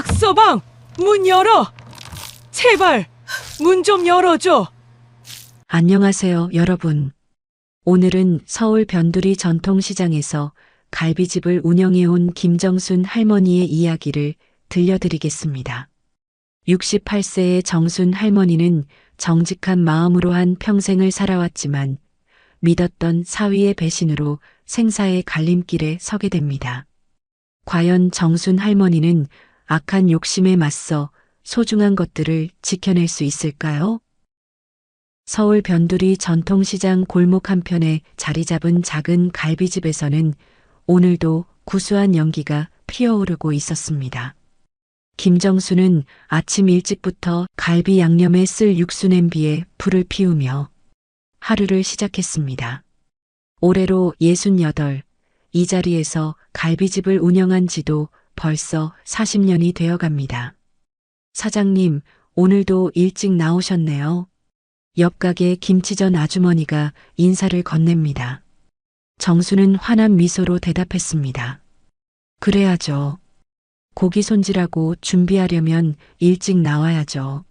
박서방, 문 열어! 제발, 문 좀 열어줘! 안녕하세요, 여러분. 오늘은 서울 변두리 전통시장에서 갈비집을 운영해온 김정순 할머니의 이야기를 들려드리겠습니다. 68세의 정순 할머니는 정직한 마음으로 한 평생을 살아왔지만 믿었던 사위의 배신으로 생사의 갈림길에 서게 됩니다. 과연 정순 할머니는 악한 욕심에 맞서 소중한 것들을 지켜낼 수 있을까요? 서울 변두리 전통시장 골목 한편에 자리 잡은 작은 갈비집에서는 오늘도 구수한 연기가 피어오르고 있었습니다. 김정수는 아침 일찍부터 갈비 양념에 쓸 육수 냄비에 불을 피우며 하루를 시작했습니다. 올해로 68, 이 자리에서 갈비집을 운영한 지도 벌써 40년이 되어 갑니다. 사장님, 오늘도 일찍 나오셨네요. 옆 가게 김치전 아주머니가 인사를 건넵니다. 정수는 환한 미소로 대답했습니다. 그래야죠. 고기 손질하고 준비하려면 일찍 나와야죠.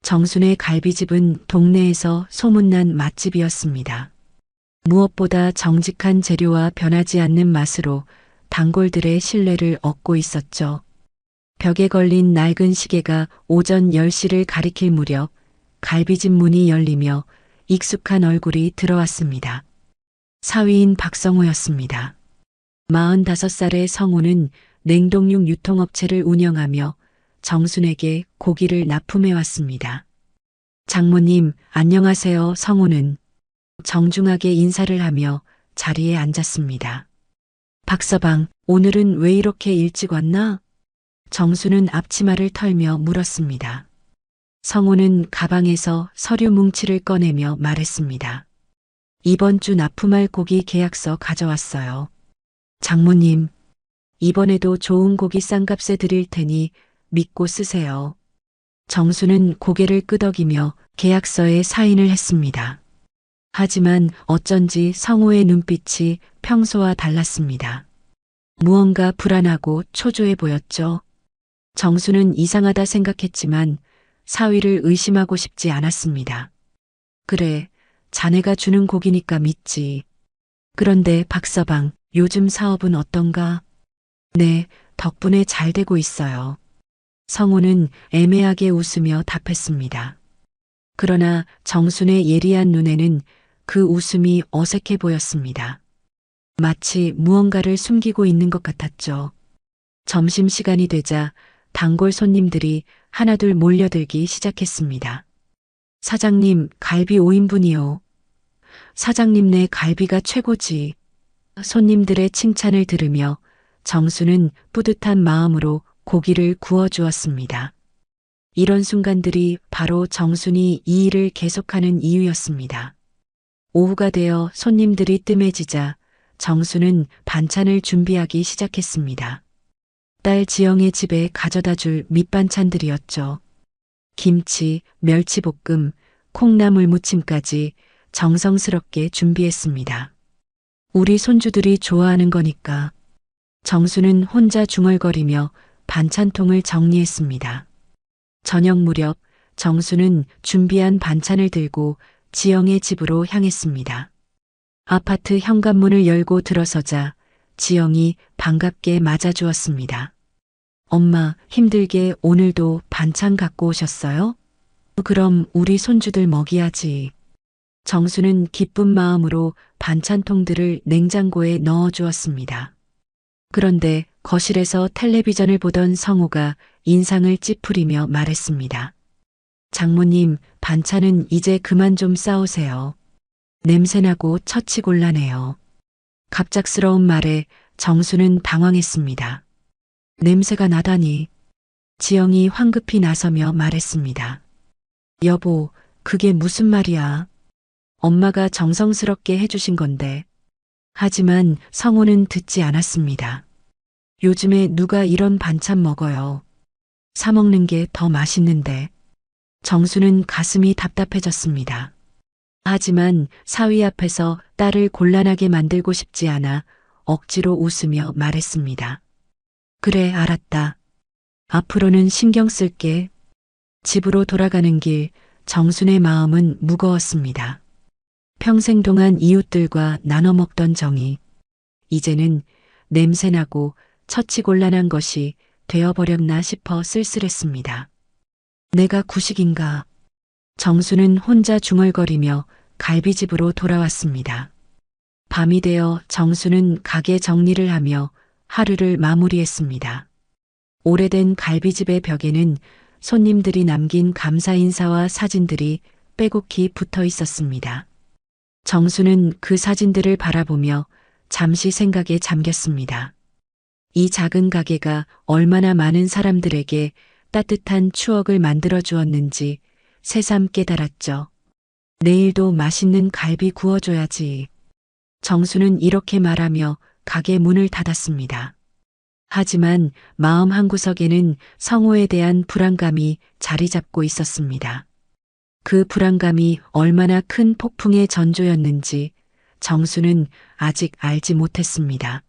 정순의 갈비집은 동네에서 소문난 맛집이었습니다. 무엇보다 정직한 재료와 변하지 않는 맛으로 단골들의 신뢰를 얻고 있었죠. 벽에 걸린 낡은 시계가 오전 10시를 가리킬 무렵 갈비집 문이 열리며 익숙한 얼굴이 들어왔습니다. 사위인 박성호였습니다. 45살의 성호는 냉동육 유통업체를 운영하며 정순에게 고기를 납품해 왔습니다. 장모님, 안녕하세요. 성호는 정중하게 인사를 하며 자리에 앉았습니다. 박서방, 오늘은 왜 이렇게 일찍 왔나? 정수는 앞치마를 털며 물었습니다. 성호는 가방에서 서류 뭉치를 꺼내며 말했습니다. 이번 주 납품할 고기 계약서 가져왔어요. 장모님, 이번에도 좋은 고기 싼 값에 드릴 테니 믿고 쓰세요. 정수는 고개를 끄덕이며 계약서에 사인을 했습니다. 하지만 어쩐지 성호의 눈빛이 평소와 달랐습니다. 무언가 불안하고 초조해 보였죠. 정수는 이상하다 생각했지만 사위를 의심하고 싶지 않았습니다. 그래, 자네가 주는 고기니까 믿지. 그런데 박서방, 요즘 사업은 어떤가? 네, 덕분에 잘 되고 있어요. 성호는 애매하게 웃으며 답했습니다. 그러나 정순의 예리한 눈에는 그 웃음이 어색해 보였습니다. 마치 무언가를 숨기고 있는 것 같았죠. 점심시간이 되자 단골 손님들이 하나둘 몰려들기 시작했습니다. 사장님, 갈비 5인분이요. 사장님네 갈비가 최고지. 손님들의 칭찬을 들으며 정수는 뿌듯한 마음으로 고기를 구워주었습니다. 이런 순간들이 바로 정순이 이 일을 계속하는 이유였습니다. 오후가 되어 손님들이 뜸해지자 정수는 반찬을 준비하기 시작했습니다. 딸 지영의 집에 가져다 줄 밑반찬들이었죠. 김치, 멸치볶음, 콩나물 무침까지 정성스럽게 준비했습니다. 우리 손주들이 좋아하는 거니까. 정수는 혼자 중얼거리며 반찬통을 정리했습니다. 저녁 무렵 정수는 준비한 반찬을 들고 지영의 집으로 향했습니다. 아파트 현관문을 열고 들어서자 지영이 반갑게 맞아주었습니다. 엄마, 힘들게 오늘도 반찬 갖고 오셨어요? 그럼 우리 손주들 먹여야지. 정수는 기쁜 마음으로 반찬통들을 냉장고에 넣어주었습니다. 그런데 거실에서 텔레비전을 보던 성호가 인상을 찌푸리며 말했습니다. 장모님, 반찬은 이제 그만 좀 싸우세요. 냄새나고 처치곤란해요. 갑작스러운 말에 정수는 당황했습니다. 냄새가 나다니. 지영이 황급히 나서며 말했습니다. 여보, 그게 무슨 말이야? 엄마가 정성스럽게 해주신 건데. 하지만 성호는 듣지 않았습니다. 요즘에 누가 이런 반찬 먹어요. 사 먹는 게 더 맛있는데. 정수는 가슴이 답답해졌습니다. 하지만 사위 앞에서 딸을 곤란하게 만들고 싶지 않아 억지로 웃으며 말했습니다. 그래, 알았다. 앞으로는 신경 쓸게. 집으로 돌아가는 길, 정순의 마음은 무거웠습니다. 평생 동안 이웃들과 나눠 먹던 정이 이제는 냄새나고 처치곤란한 것이 되어버렸나 싶어 쓸쓸했습니다. 내가 구식인가? 정수는 혼자 중얼거리며 갈비집으로 돌아왔습니다. 밤이 되어 정수는 가게 정리를 하며 하루를 마무리했습니다. 오래된 갈비집의 벽에는 손님들이 남긴 감사 인사와 사진들이 빼곡히 붙어 있었습니다. 정수는 그 사진들을 바라보며 잠시 생각에 잠겼습니다. 이 작은 가게가 얼마나 많은 사람들에게 따뜻한 추억을 만들어 주었는지 새삼 깨달았죠. 내일도 맛있는 갈비 구워줘야지. 정수는 이렇게 말하며 가게 문을 닫았습니다. 하지만 마음 한구석에는 성호에 대한 불안감이 자리 잡고 있었습니다. 그 불안감이 얼마나 큰 폭풍의 전조였는지 정수는 아직 알지 못했습니다.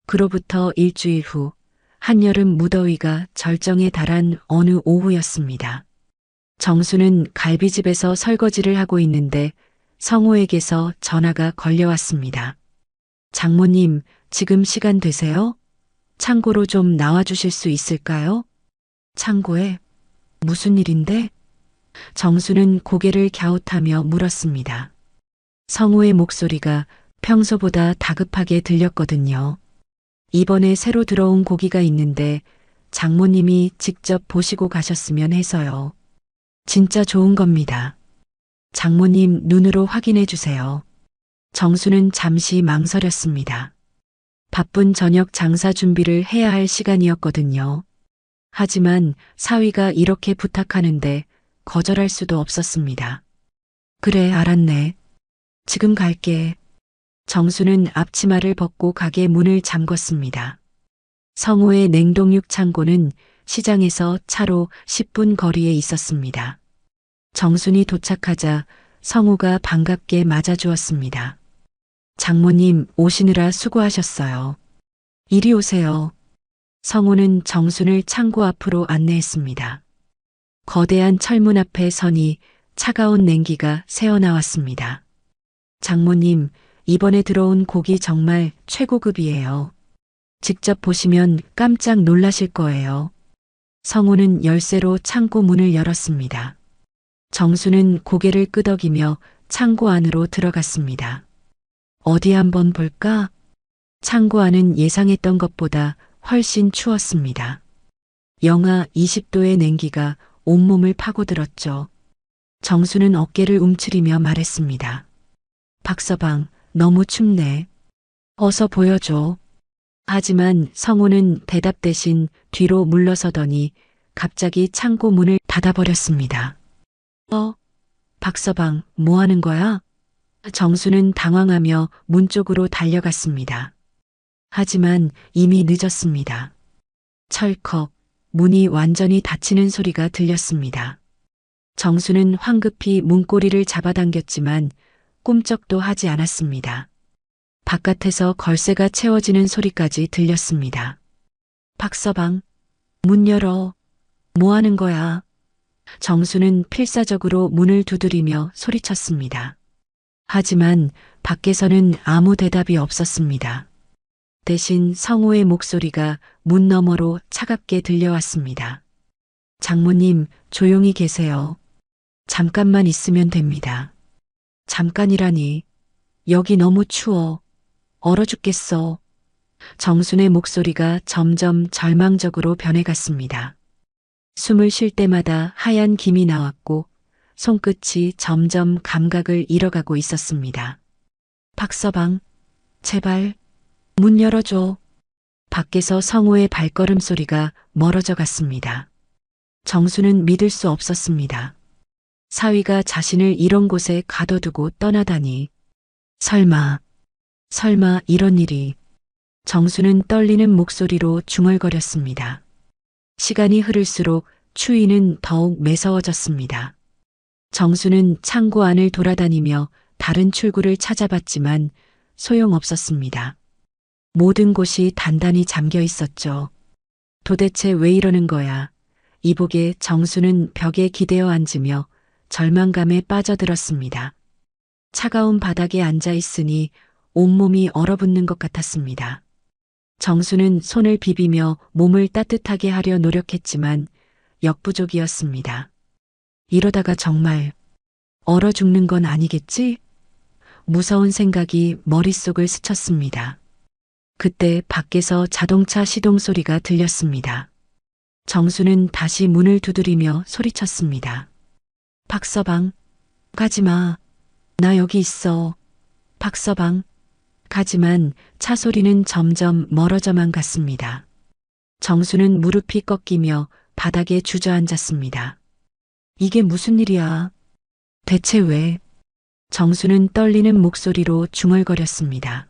그로부터 일주일 후 한여름 무더위가 절정에 달한 어느 오후였습니다. 정수는 갈비집에서 설거지를 하고 있는데 성호에게서 전화가 걸려왔습니다. 장모님, 지금 시간 되세요? 창고로 좀 나와주실 수 있을까요? 창고에? 무슨 일인데? 정수는 고개를 갸웃하며 물었습니다. 성호의 목소리가 평소보다 다급하게 들렸거든요. 이번에 새로 들어온 고기가 있는데 장모님이 직접 보시고 가셨으면 해서요. 진짜 좋은 겁니다. 장모님 눈으로 확인해 주세요. 정수는 잠시 망설였습니다. 바쁜 저녁 장사 준비를 해야 할 시간이었거든요. 하지만 사위가 이렇게 부탁하는데 거절할 수도 없었습니다. 그래, 알았네. 지금 갈게. 정수는 앞치마를 벗고 가게 문을 잠궜습니다. 성호의 냉동육 창고는 시장에서 차로 10분 거리에 있었습니다. 정순이 도착하자 성호가 반갑게 맞아주었습니다. 장모님 오시느라 수고하셨어요. 이리 오세요. 성호는 정순을 창고 앞으로 안내했습니다. 거대한 철문 앞에 서니 차가운 냉기가 새어나왔습니다. 장모님, 이번에 들어온 고기 정말 최고급이에요. 직접 보시면 깜짝 놀라실 거예요. 성호는 열쇠로 창고 문을 열었습니다. 정수는 고개를 끄덕이며 창고 안으로 들어갔습니다. 어디 한번 볼까? 창고 안은 예상했던 것보다 훨씬 추웠습니다. 영하 20도의 냉기가 온몸을 파고들었죠. 정수는 어깨를 움츠리며 말했습니다. 박서방, 너무 춥네. 어서 보여줘. 하지만 성호는 대답 대신 뒤로 물러서더니 갑자기 창고 문을 닫아버렸습니다. 박서방, 뭐 하는 거야? 정수는 당황하며 문 쪽으로 달려갔습니다. 하지만 이미 늦었습니다. 철컥, 문이 완전히 닫히는 소리가 들렸습니다. 정수는 황급히 문고리를 잡아당겼지만 꼼짝도 하지 않았습니다. 바깥에서 걸쇠가 채워지는 소리까지 들렸습니다. 박서방, 문 열어. 뭐 하는 거야? 정수는 필사적으로 문을 두드리며 소리쳤습니다. 하지만 밖에서는 아무 대답이 없었습니다. 대신 성호의 목소리가 문 너머로 차갑게 들려왔습니다. 장모님, 조용히 계세요. 잠깐만 있으면 됩니다. 잠깐이라니. 여기 너무 추워. 얼어 죽겠어. 정순의 목소리가 점점 절망적으로 변해갔습니다. 숨을 쉴 때마다 하얀 김이 나왔고 손끝이 점점 감각을 잃어가고 있었습니다. 박서방, 제발 문 열어줘. 밖에서 성호의 발걸음 소리가 멀어져 갔습니다. 정수는 믿을 수 없었습니다. 사위가 자신을 이런 곳에 가둬두고 떠나다니. 설마 이런 일이. 정수는 떨리는 목소리로 중얼거렸습니다. 시간이 흐를수록 추위는 더욱 매서워졌습니다. 정수는 창고 안을 돌아다니며 다른 출구를 찾아봤지만 소용없었습니다. 모든 곳이 단단히 잠겨 있었죠. 도대체 왜 이러는 거야? 이복에 정수는 벽에 기대어 앉으며 절망감에 빠져들었습니다. 차가운 바닥에 앉아 있으니 온몸이 얼어붙는 것 같았습니다. 정수는 손을 비비며 몸을 따뜻하게 하려 노력했지만 역부족이었습니다. 이러다가 정말 얼어 죽는 건 아니겠지? 무서운 생각이 머릿속을 스쳤습니다. 그때 밖에서 자동차 시동 소리가 들렸습니다. 정수는 다시 문을 두드리며 소리쳤습니다. 박서방, 가지마. 나 여기 있어. 박서방. 가지만 차 소리는 점점 멀어져만 갔습니다. 정수는 무릎이 꺾이며 바닥에 주저앉았습니다. 이게 무슨 일이야? 대체 왜? 정수는 떨리는 목소리로 중얼거렸습니다.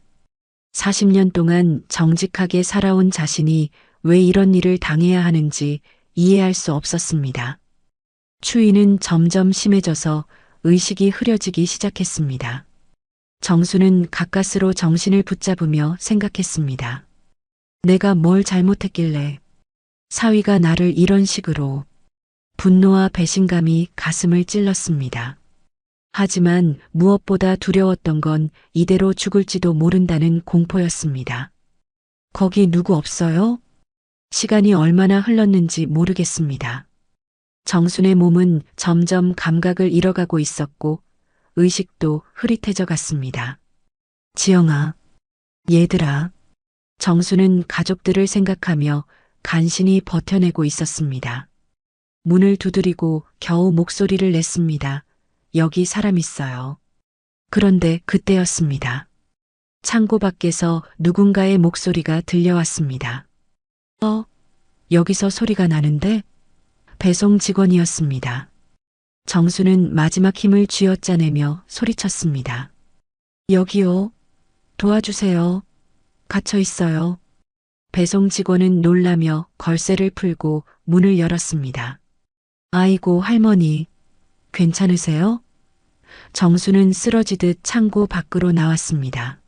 40년 동안 정직하게 살아온 자신이 왜 이런 일을 당해야 하는지 이해할 수 없었습니다. 추위는 점점 심해져서 의식이 흐려지기 시작했습니다. 정수는 가까스로 정신을 붙잡으며 생각했습니다. 내가 뭘 잘못했길래 사위가 나를 이런 식으로. 분노와 배신감이 가슴을 찔렀습니다. 하지만 무엇보다 두려웠던 건 이대로 죽을지도 모른다는 공포였습니다. 거기 누구 없어요? 시간이 얼마나 흘렀는지 모르겠습니다. 정순의 몸은 점점 감각을 잃어가고 있었고 의식도 흐릿해져 갔습니다. 지영아, 얘들아. 정수는 가족들을 생각하며 간신히 버텨내고 있었습니다. 문을 두드리고 겨우 목소리를 냈습니다. 여기 사람 있어요. 그런데 그때였습니다. 창고 밖에서 누군가의 목소리가 들려왔습니다. 여기서 소리가 나는데? 배송 직원이었습니다. 정수는 마지막 힘을 쥐어짜내며 소리쳤습니다. 여기요. 도와주세요. 갇혀 있어요. 배송 직원은 놀라며 걸쇠를 풀고 문을 열었습니다. 아이고 할머니, 괜찮으세요? 정수는 쓰러지듯 창고 밖으로 나왔습니다.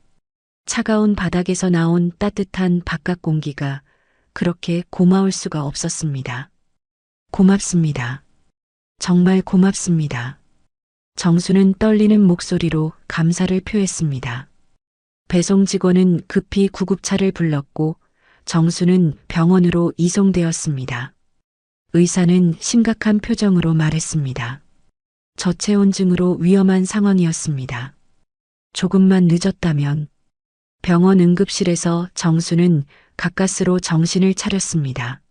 차가운 바닥에서 나온 따뜻한 바깥 공기가 그렇게 고마울 수가 없었습니다. 고맙습니다. 정말 고맙습니다. 정수는 떨리는 목소리로 감사를 표했습니다. 배송 직원은 급히 구급차를 불렀고 정수는 병원으로 이송되었습니다. 의사는 심각한 표정으로 말했습니다. 저체온증으로 위험한 상황이었습니다. 조금만 늦었다면. 병원 응급실에서 정수는 가까스로 정신을 차렸습니다.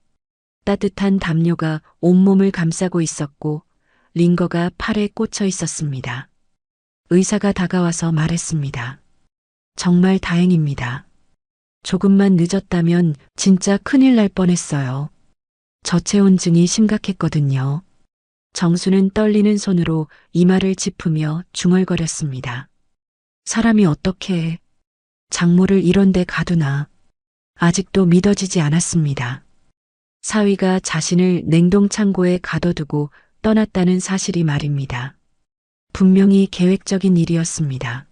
따뜻한 담요가 온몸을 감싸고 있었고 링거가 팔에 꽂혀 있었습니다. 의사가 다가와서 말했습니다. 정말 다행입니다. 조금만 늦었다면 진짜 큰일 날 뻔했어요. 저체온증이 심각했거든요. 정수는 떨리는 손으로 이마를 짚으며 중얼거렸습니다. 사람이 어떻게 장모를 이런 데 가두나. 아직도 믿어지지 않았습니다. 사위가 자신을 냉동창고에 가둬두고 떠났다는 사실이 말입니다. 분명히 계획적인 일이었습니다.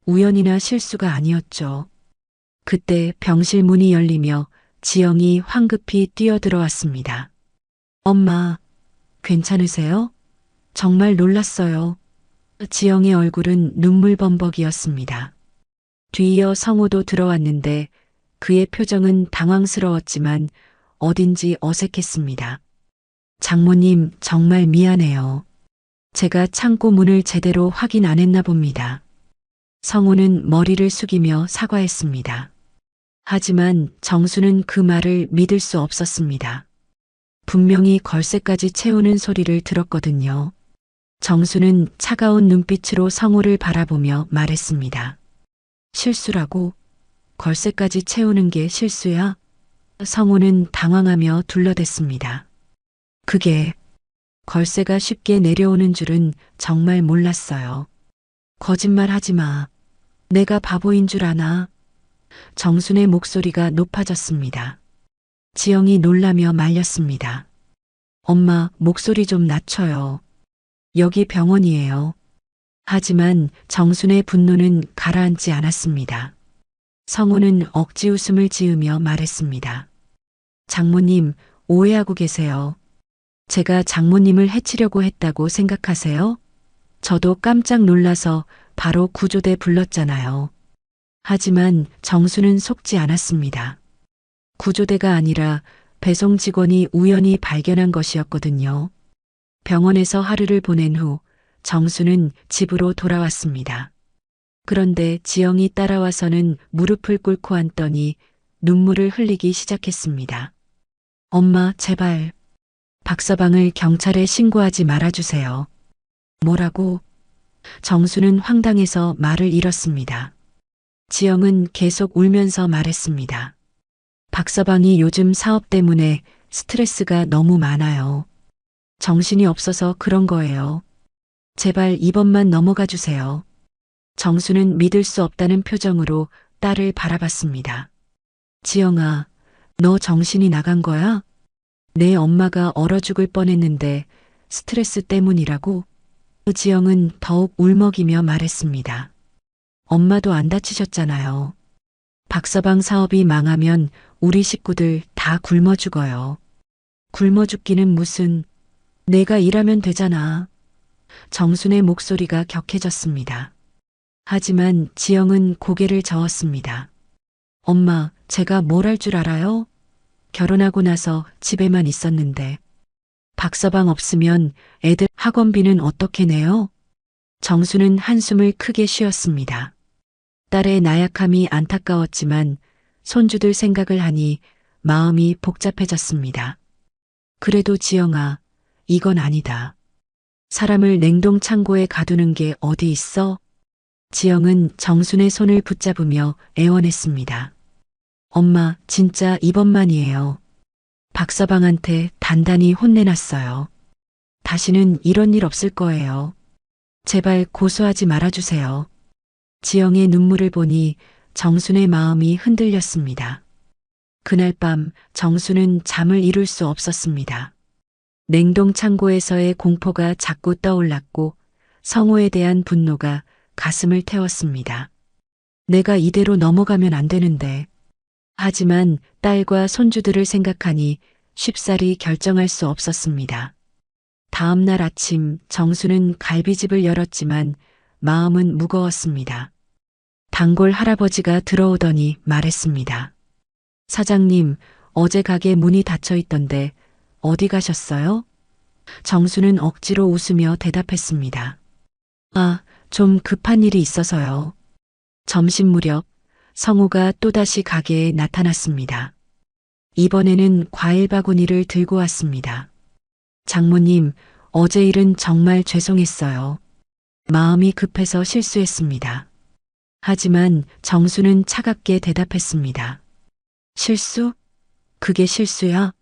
우연이나 실수가 아니었죠. 그때 병실 문이 열리며 지영이 황급히 뛰어들어왔습니다. 엄마, 괜찮으세요? 정말 놀랐어요. 지영의 얼굴은 눈물범벅이었습니다. 뒤이어 성우도 들어왔는데 그의 표정은 당황스러웠지만 어딘지 어색했습니다. 장모님, 정말 미안해요. 제가 창고 문을 제대로 확인 안 했나 봅니다. 성우는 머리를 숙이며 사과했습니다. 하지만 정수는 그 말을 믿을 수 없었습니다. 분명히 걸쇠까지 채우는 소리를 들었거든요. 정수는 차가운 눈빛으로 성우를 바라보며 말했습니다. 실수라고? 걸쇠까지 채우는 게 실수야? 성우는 당황하며 둘러댔습니다. 그게 걸쇠가 쉽게 내려오는 줄은 정말 몰랐어요. 거짓말하지 마. 내가 바보인 줄 아나? 정순의 목소리가 높아졌습니다. 지영이 놀라며 말렸습니다. 엄마, 목소리 좀 낮춰요. 여기 병원이에요. 하지만 정순의 분노는 가라앉지 않았습니다. 성우는 억지 웃음을 지으며 말했습니다. 장모님, 오해하고 계세요. 제가 장모님을 해치려고 했다고 생각하세요? 저도 깜짝 놀라서 바로 구조대 불렀잖아요. 하지만 정수는 속지 않았습니다. 구조대가 아니라 배송 직원이 우연히 발견한 것이었거든요. 병원에서 하루를 보낸 후 정수는 집으로 돌아왔습니다. 그런데 지영이 따라와서는 무릎을 꿇고 앉더니 눈물을 흘리기 시작했습니다. 엄마, 제발. 박서방을 경찰에 신고하지 말아주세요. 뭐라고? 정수는 황당해서 말을 잃었습니다. 지영은 계속 울면서 말했습니다. 박서방이 요즘 사업 때문에 스트레스가 너무 많아요. 정신이 없어서 그런 거예요. 제발 이번만 넘어가 주세요. 정수는 믿을 수 없다는 표정으로 딸을 바라봤습니다. 지영아, 너 정신이 나간 거야? 내 엄마가 얼어 죽을 뻔했는데 스트레스 때문이라고? 지영은 더욱 울먹이며 말했습니다. 엄마도 안 다치셨잖아요. 박서방 사업이 망하면 우리 식구들 다 굶어 죽어요. 굶어 죽기는 무슨, 내가 일하면 되잖아. 정순의 목소리가 격해졌습니다. 하지만 지영은 고개를 저었습니다. 엄마, 제가 뭘 할 줄 알아요? 결혼하고 나서 집에만 있었는데. 박서방 없으면 애들 학원비는 어떻게 내요? 정수는 한숨을 크게 쉬었습니다. 딸의 나약함이 안타까웠지만 손주들 생각을 하니 마음이 복잡해졌습니다. 그래도 지영아, 이건 아니다. 사람을 냉동 창고에 가두는 게 어디 있어? 지영은 정순의 손을 붙잡으며 애원했습니다. 엄마, 진짜 이번만이에요. 박서방한테 단단히 혼내놨어요. 다시는 이런 일 없을 거예요. 제발 고소하지 말아주세요. 지영의 눈물을 보니 정순의 마음이 흔들렸습니다. 그날 밤 정순은 잠을 이룰 수 없었습니다. 냉동 창고에서의 공포가 자꾸 떠올랐고 성호에 대한 분노가 가슴을 태웠습니다. 내가 이대로 넘어가면 안 되는데. 하지만 딸과 손주들을 생각하니 쉽사리 결정할 수 없었습니다. 다음 날 아침 정수는 갈비집을 열었지만 마음은 무거웠습니다. 단골 할아버지가 들어오더니 말했습니다. 사장님, 어제 가게 문이 닫혀 있던데 어디 가셨어요? 정수는 억지로 웃으며 대답했습니다. 아, 좀 급한 일이 있어서요. 점심 무렵 성우가 또다시 가게에 나타났습니다. 이번에는 과일 바구니를 들고 왔습니다. 장모님, 어제 일은 정말 죄송했어요. 마음이 급해서 실수했습니다. 하지만 정수는 차갑게 대답했습니다. 실수? 그게 실수야?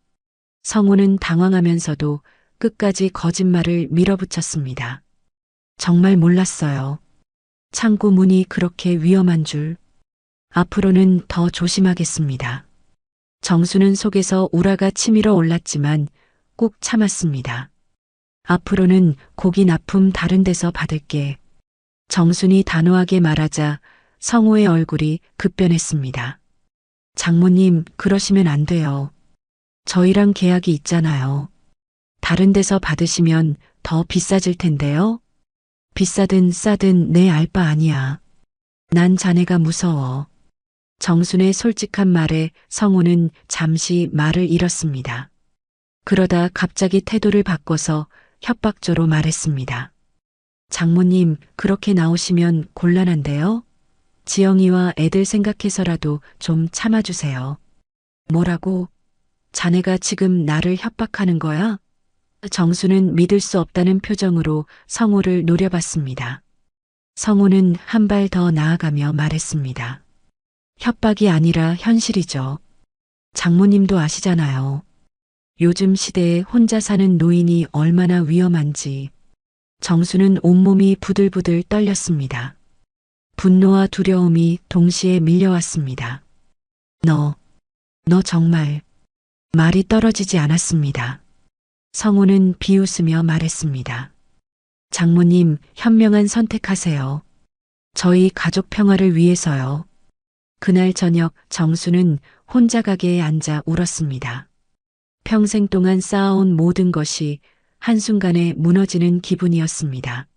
성우는 당황하면서도 끝까지 거짓말을 밀어붙였습니다. 정말 몰랐어요. 창고 문이 그렇게 위험한 줄. 앞으로는 더 조심하겠습니다. 정수는 속에서 우라가 치밀어 올랐지만 꾹 참았습니다. 앞으로는 고기 납품 다른 데서 받을게. 정순이 단호하게 말하자 성호의 얼굴이 급변했습니다. 장모님, 그러시면 안 돼요. 저희랑 계약이 있잖아요. 다른 데서 받으시면 더 비싸질 텐데요. 비싸든 싸든 내 알 바 아니야. 난 자네가 무서워. 정순의 솔직한 말에 성호는 잠시 말을 잃었습니다. 그러다 갑자기 태도를 바꿔서 협박조로 말했습니다. 장모님, 그렇게 나오시면 곤란한데요? 지영이와 애들 생각해서라도 좀 참아주세요. 뭐라고? 자네가 지금 나를 협박하는 거야? 정수는 믿을 수 없다는 표정으로 성호를 노려봤습니다. 성호는 한 발 더 나아가며 말했습니다. 협박이 아니라 현실이죠. 장모님도 아시잖아요. 요즘 시대에 혼자 사는 노인이 얼마나 위험한지. 정수는 온몸이 부들부들 떨렸습니다. 분노와 두려움이 동시에 밀려왔습니다. 너 정말. 말이 떨어지지 않았습니다. 성우는 비웃으며 말했습니다. 장모님, 현명한 선택하세요. 저희 가족 평화를 위해서요. 그날 저녁 정수는 혼자 가게에 앉아 울었습니다. 평생 동안 쌓아온 모든 것이 한순간에 무너지는 기분이었습니다.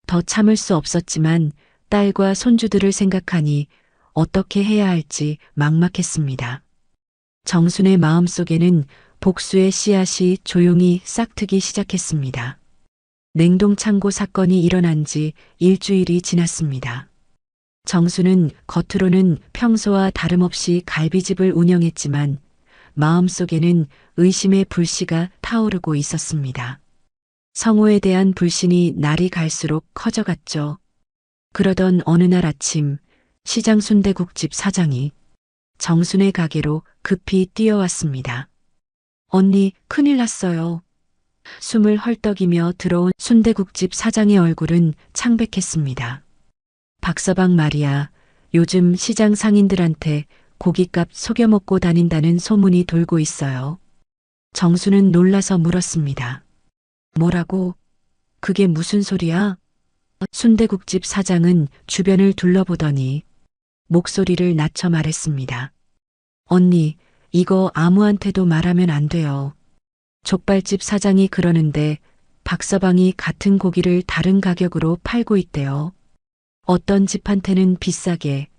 더 참을 수 없었지만 딸과 손주들을 생각하니 어떻게 해야 할지 막막했습니다. 정순의 마음속에는 복수의 씨앗이 조용히 싹트기 시작했습니다. 냉동창고 사건이 일어난 지 일주일이 지났습니다. 정수는 겉으로는 평소와 다름없이 갈비집을 운영했지만 마음속에는 의심의 불씨가 타오르고 있었습니다. 성호에 대한 불신이 날이 갈수록 커져갔죠. 그러던 어느 날 아침 시장 순대국집 사장이 정순의 가게로 급히 뛰어왔습니다. 언니, 큰일 났어요. 숨을 헐떡이며 들어온 순대국집 사장의 얼굴은 창백했습니다. 박서방 말이야, 요즘 시장 상인들한테 고깃값 속여먹고 다닌다는 소문이 돌고 있어요. 정수는 놀라서 물었습니다. 뭐라고? 그게 무슨 소리야? 순대국집 사장은 주변을 둘러보더니 목소리를 낮춰 말했습니다. 언니, 이거 아무한테도 말하면 안 돼요. 족발집 사장이 그러는데 박서방이 같은 고기를 다른 가격으로 팔고 있대요. 어떤 집한테는 비싸게,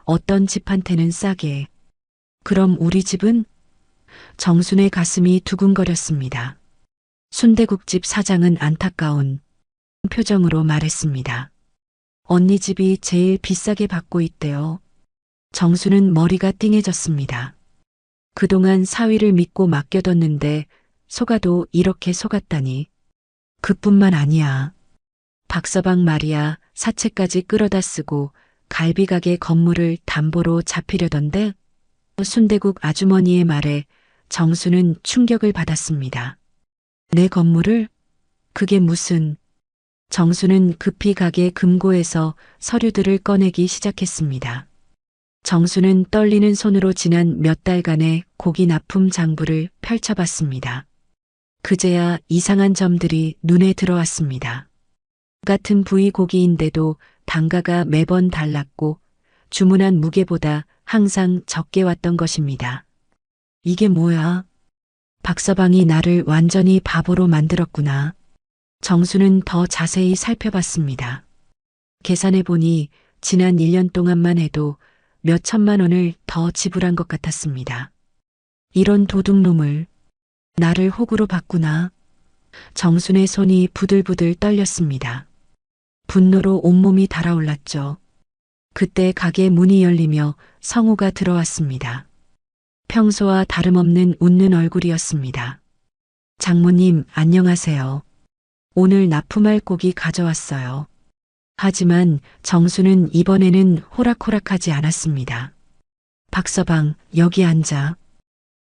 어떤 집한테는 싸게. 그럼 우리 집은? 정순의 가슴이 두근거렸습니다. 순대국집 사장은 안타까운 표정으로 말했습니다. 언니 집이 제일 비싸게 받고 있대요. 정수는 머리가 띵해졌습니다. 그동안 사위를 믿고 맡겨뒀는데 속아도 이렇게 속았다니. 그뿐만 아니야. 박서방 말이야, 사채까지 끌어다 쓰고 갈비가게 건물을 담보로 잡히려던데. 순대국 아주머니의 말에 정수는 충격을 받았습니다. 내 건물을? 그게 무슨... 정수는 급히 가게 금고에서 서류들을 꺼내기 시작했습니다. 정수는 떨리는 손으로 지난 몇 달간의 고기 납품 장부를 펼쳐봤습니다. 그제야 이상한 점들이 눈에 들어왔습니다. 같은 부위 고기인데도 단가가 매번 달랐고 주문한 무게보다 항상 적게 왔던 것입니다. 이게 뭐야? 박서방이 나를 완전히 바보로 만들었구나. 정수는 더 자세히 살펴봤습니다. 계산해보니 지난 1년 동안만 해도 몇 천만 원을 더 지불한 것 같았습니다. 이런 도둑놈을 나를 호구로 봤구나. 정순의 손이 부들부들 떨렸습니다. 분노로 온몸이 달아올랐죠. 그때 가게 문이 열리며 성우가 들어왔습니다. 평소와 다름없는 웃는 얼굴이었습니다. 장모님, 안녕하세요. 오늘 납품할 고기 가져왔어요. 하지만 정수는 이번에는 호락호락하지 않았습니다. 박서방, 여기 앉아.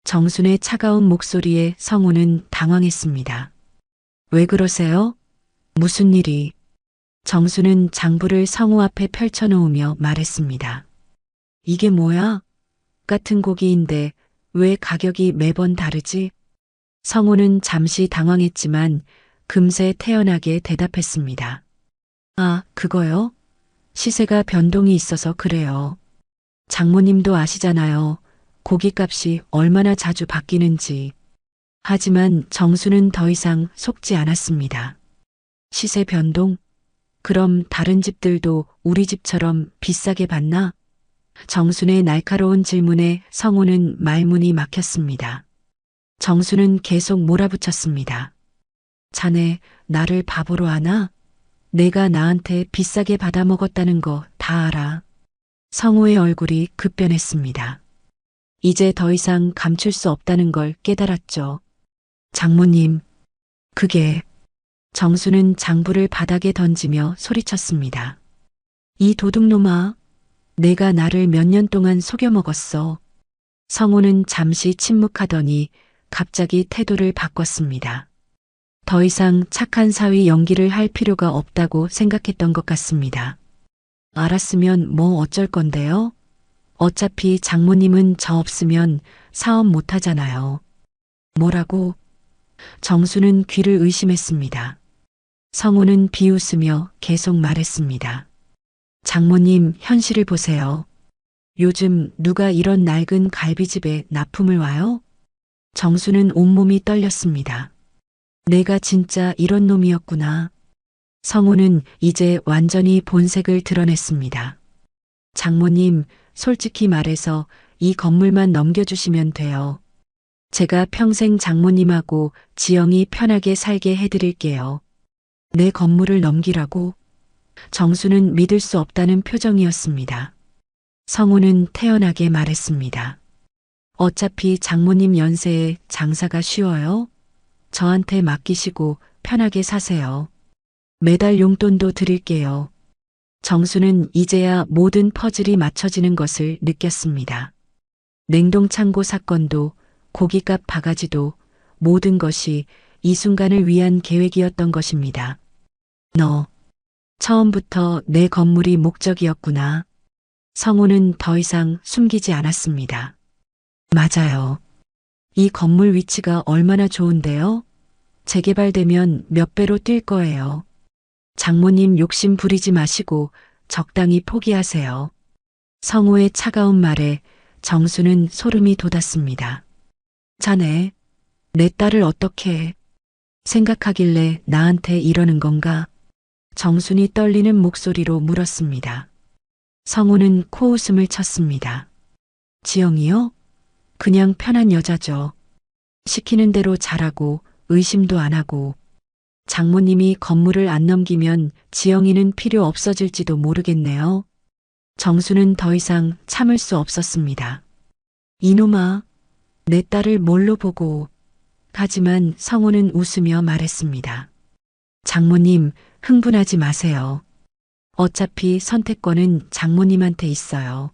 정순의 차가운 목소리에 성우는 당황했습니다. 왜 그러세요? 무슨 일이? 정수는 장부를 성우 앞에 펼쳐놓으며 말했습니다. 이게 뭐야? 같은 고기인데 왜 가격이 매번 다르지? 성우는 잠시 당황했지만 금세 태연하게 대답했습니다. 아, 그거요? 시세가 변동이 있어서 그래요. 장모님도 아시잖아요. 고깃값이 얼마나 자주 바뀌는지. 하지만 정수는 더 이상 속지 않았습니다. 시세 변동? 그럼 다른 집들도 우리 집처럼 비싸게 받나? 정순의 날카로운 질문에 성우는 말문이 막혔습니다. 정수는 계속 몰아붙였습니다. 자네, 나를 바보로 하나? 내가 나한테 비싸게 받아먹었다는 거 다 알아. 성우의 얼굴이 급변했습니다. 이제 더 이상 감출 수 없다는 걸 깨달았죠. 장모님, 그게... 정수는 장부를 바닥에 던지며 소리쳤습니다. 이 도둑놈아, 내가 나를 몇 년 동안 속여먹었어. 성우는 잠시 침묵하더니 갑자기 태도를 바꿨습니다. 더 이상 착한 사위 연기를 할 필요가 없다고 생각했던 것 같습니다. 알았으면 뭐 어쩔 건데요? 어차피 장모님은 저 없으면 사업 못 하잖아요. 뭐라고? 정수는 귀를 의심했습니다. 성우는 비웃으며 계속 말했습니다. 장모님, 현실을 보세요. 요즘 누가 이런 낡은 갈비집에 납품을 와요? 정수는 온몸이 떨렸습니다. 내가 진짜 이런 놈이었구나. 성우는 이제 완전히 본색을 드러냈습니다. 장모님, 솔직히 말해서 이 건물만 넘겨주시면 돼요. 제가 평생 장모님하고 지영이 편하게 살게 해드릴게요. 내 건물을 넘기라고? 정수는 믿을 수 없다는 표정이었습니다. 성우는 태연하게 말했습니다. 어차피 장모님 연세에 장사가 쉬워요? 저한테 맡기시고 편하게 사세요. 매달 용돈도 드릴게요. 정수는 이제야 모든 퍼즐이 맞춰지는 것을 느꼈습니다. 냉동창고 사건도 고깃값 바가지도 모든 것이 이 순간을 위한 계획이었던 것입니다. 너, 처음부터 내 건물이 목적이었구나. 성우는 더 이상 숨기지 않았습니다. 맞아요. 이 건물 위치가 얼마나 좋은데요? 재개발되면 몇 배로 뛸 거예요. 장모님 욕심 부리지 마시고 적당히 포기하세요. 성우의 차가운 말에 정수는 소름이 돋았습니다. 자네, 내 딸을 어떻게 생각하길래 나한테 이러는 건가? 정순이 떨리는 목소리로 물었습니다. 성우는 코웃음을 쳤습니다. 지영이요? 그냥 편한 여자죠. 시키는 대로 잘하고 의심도 안 하고 장모님이 건물을 안 넘기면 지영이는 필요 없어질지도 모르겠네요. 정수는 더 이상 참을 수 없었습니다. 이놈아, 내 딸을 뭘로 보고. 하지만 성우는 웃으며 말했습니다. 장모님, 흥분하지 마세요. 어차피 선택권은 장모님한테 있어요.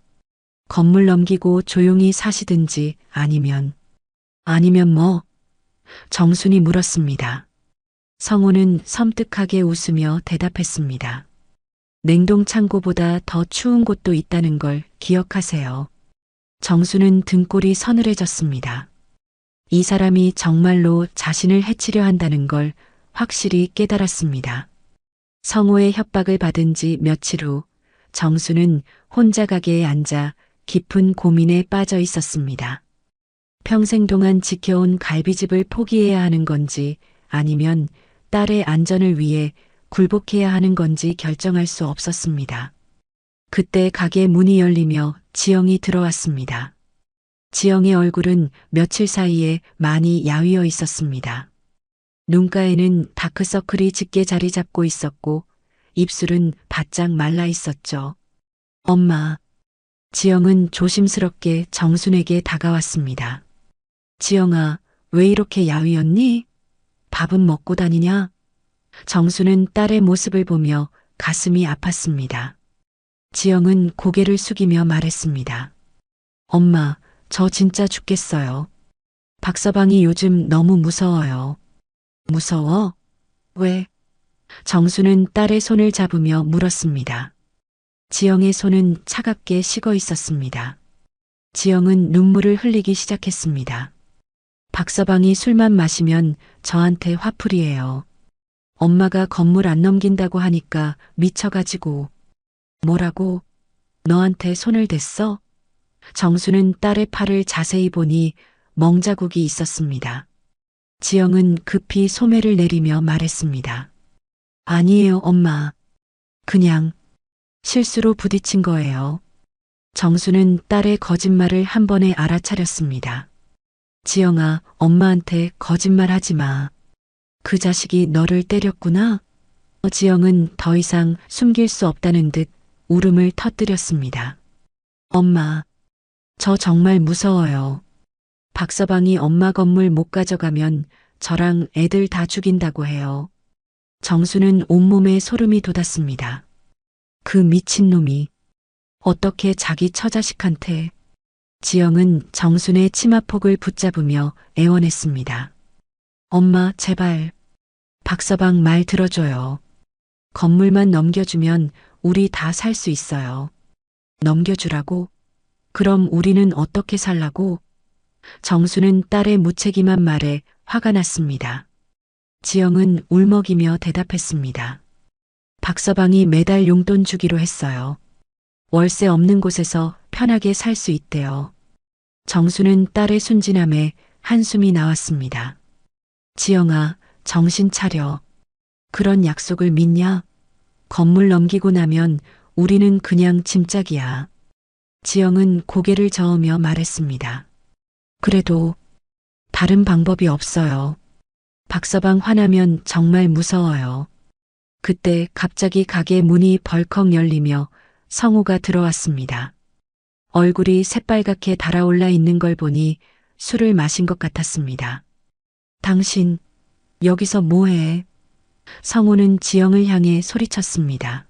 건물 넘기고 조용히 사시든지 아니면 뭐? 정순이 물었습니다. 성우는 섬뜩하게 웃으며 대답했습니다. 냉동창고보다 더 추운 곳도 있다는 걸 기억하세요. 정수는 등골이 서늘해졌습니다. 이 사람이 정말로 자신을 해치려 한다는 걸 확실히 깨달았습니다. 성우의 협박을 받은 지 며칠 후 정수는 혼자 가게에 앉아 깊은 고민에 빠져 있었습니다. 평생 동안 지켜온 갈비집을 포기해야 하는 건지 아니면 딸의 안전을 위해 굴복해야 하는 건지 결정할 수 없었습니다. 그때 가게 문이 열리며 지영이 들어왔습니다. 지영의 얼굴은 며칠 사이에 많이 야위어 있었습니다. 눈가에는 다크서클이 짙게 자리 잡고 있었고 입술은 바짝 말라 있었죠. 엄마. 지영은 조심스럽게 정순에게 다가왔습니다. 지영아, 왜 이렇게 야위었니? 밥은 먹고 다니냐? 정수는 딸의 모습을 보며 가슴이 아팠습니다. 지영은 고개를 숙이며 말했습니다. 엄마, 저 진짜 죽겠어요. 박서방이 요즘 너무 무서워요. 무서워? 왜? 정수는 딸의 손을 잡으며 물었습니다. 지영의 손은 차갑게 식어 있었습니다. 지영은 눈물을 흘리기 시작했습니다. 박서방이 술만 마시면 저한테 화풀이해요. 엄마가 건물 안 넘긴다고 하니까 미쳐가지고. 뭐라고? 너한테 손을 댔어? 정수는 딸의 팔을 자세히 보니 멍자국이 있었습니다. 지영은 급히 소매를 내리며 말했습니다. 아니에요, 엄마. 그냥 실수로 부딪힌 거예요. 정수는 딸의 거짓말을 한 번에 알아차렸습니다. 지영아, 엄마한테 거짓말하지 마. 그 자식이 너를 때렸구나. 지영은 더 이상 숨길 수 없다는 듯 울음을 터뜨렸습니다. 엄마, 저 정말 무서워요. 박서방이 엄마 건물 못 가져가면 저랑 애들 다 죽인다고 해요. 정수는 온몸에 소름이 돋았습니다. 그 미친놈이 어떻게 자기 처자식한테. 지영은 정순의 치마폭을 붙잡으며 애원했습니다. 엄마, 제발. 박서방 말 들어줘요. 건물만 넘겨주면 우리 다 살 수 있어요. 넘겨주라고? 그럼 우리는 어떻게 살라고? 정수는 딸의 무책임한 말에 화가 났습니다. 지영은 울먹이며 대답했습니다. 박서방이 매달 용돈 주기로 했어요. 월세 없는 곳에서 편하게 살 수 있대요. 정수는 딸의 순진함에 한숨이 나왔습니다. 지영아, 정신 차려. 그런 약속을 믿냐? 건물 넘기고 나면 우리는 그냥 짐짝이야. 지영은 고개를 저으며 말했습니다. 그래도 다른 방법이 없어요. 박서방 화나면 정말 무서워요. 그때 갑자기 가게 문이 벌컥 열리며 성우가 들어왔습니다. 얼굴이 새빨갛게 달아올라 있는 걸 보니 술을 마신 것 같았습니다. 당신, 여기서 뭐해? 성우는 지영을 향해 소리쳤습니다.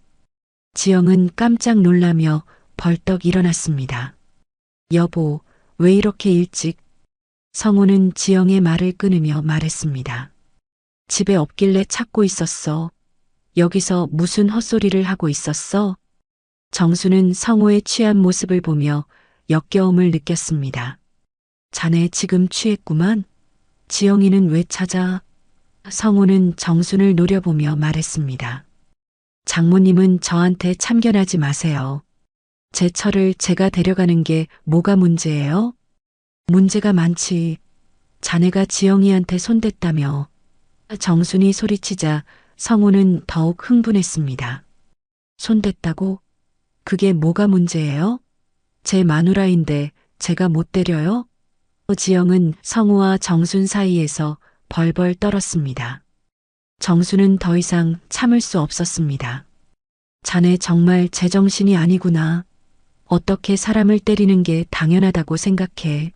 지영은 깜짝 놀라며 벌떡 일어났습니다. 여보, 왜 이렇게 일찍? 성우는 지영의 말을 끊으며 말했습니다. 집에 없길래 찾고 있었어. 여기서 무슨 헛소리를 하고 있었어? 정수는 성우의 취한 모습을 보며 역겨움을 느꼈습니다. 자네 지금 취했구만. 지영이는 왜 찾아? 성우는 정순을 노려보며 말했습니다. 장모님은 저한테 참견하지 마세요. 제 처를 제가 데려가는 게 뭐가 문제예요? 문제가 많지. 자네가 지영이한테 손댔다며. 정순이 소리치자 성우는 더욱 흥분했습니다. 손댔다고? 그게 뭐가 문제예요? 제 마누라인데 제가 못 때려요? 지영은 성우와 정순 사이에서 벌벌 떨었습니다. 정수는 더 이상 참을 수 없었습니다. 자네 정말 제정신이 아니구나. 어떻게 사람을 때리는 게 당연하다고 생각해.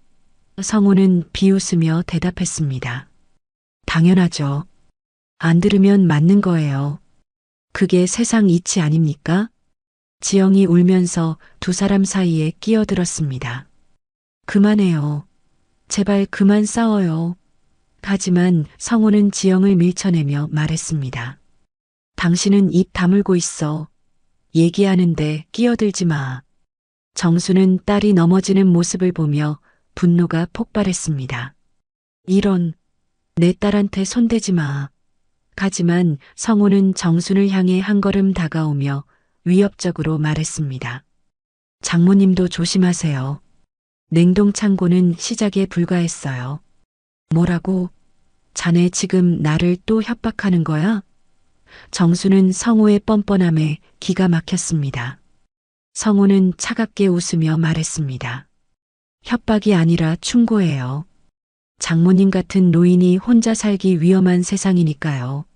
성우는 비웃으며 대답했습니다. 당연하죠. 안 들으면 맞는 거예요. 그게 세상 이치 아닙니까? 지영이 울면서 두 사람 사이에 끼어들었습니다. 그만해요. 제발 그만 싸워요. 하지만 성우는 지영을 밀쳐내며 말했습니다. 당신은 입 다물고 있어. 얘기하는데 끼어들지 마. 정수는 딸이 넘어지는 모습을 보며 분노가 폭발했습니다. 이런, 내 딸한테 손대지 마. 하지만 성우는 정순을 향해 한 걸음 다가오며 위협적으로 말했습니다. 장모님도 조심하세요. 냉동창고는 시작에 불과했어요. 뭐라고? 자네 지금 나를 또 협박하는 거야? 정수는 성우의 뻔뻔함에 기가 막혔습니다. 성우는 차갑게 웃으며 말했습니다. 협박이 아니라 충고예요. 장모님 같은 노인이 혼자 살기 위험한 세상이니까요.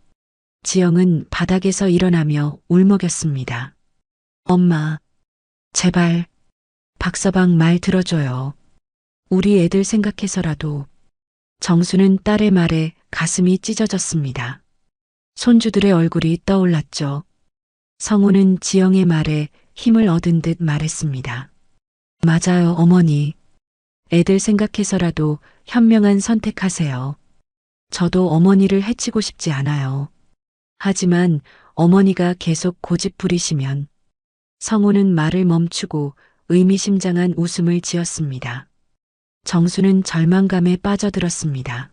지영은 바닥에서 일어나며 울먹였습니다. 엄마, 제발, 박서방 말 들어줘요. 우리 애들 생각해서라도. 정수는 딸의 말에 가슴이 찢어졌습니다. 손주들의 얼굴이 떠올랐죠. 성우는 지영의 말에 힘을 얻은 듯 말했습니다. 맞아요, 어머니. 애들 생각해서라도 현명한 선택하세요. 저도 어머니를 해치고 싶지 않아요. 하지만 어머니가 계속 고집 부리시면. 성우는 말을 멈추고 의미심장한 웃음을 지었습니다. 정수는 절망감에 빠져들었습니다.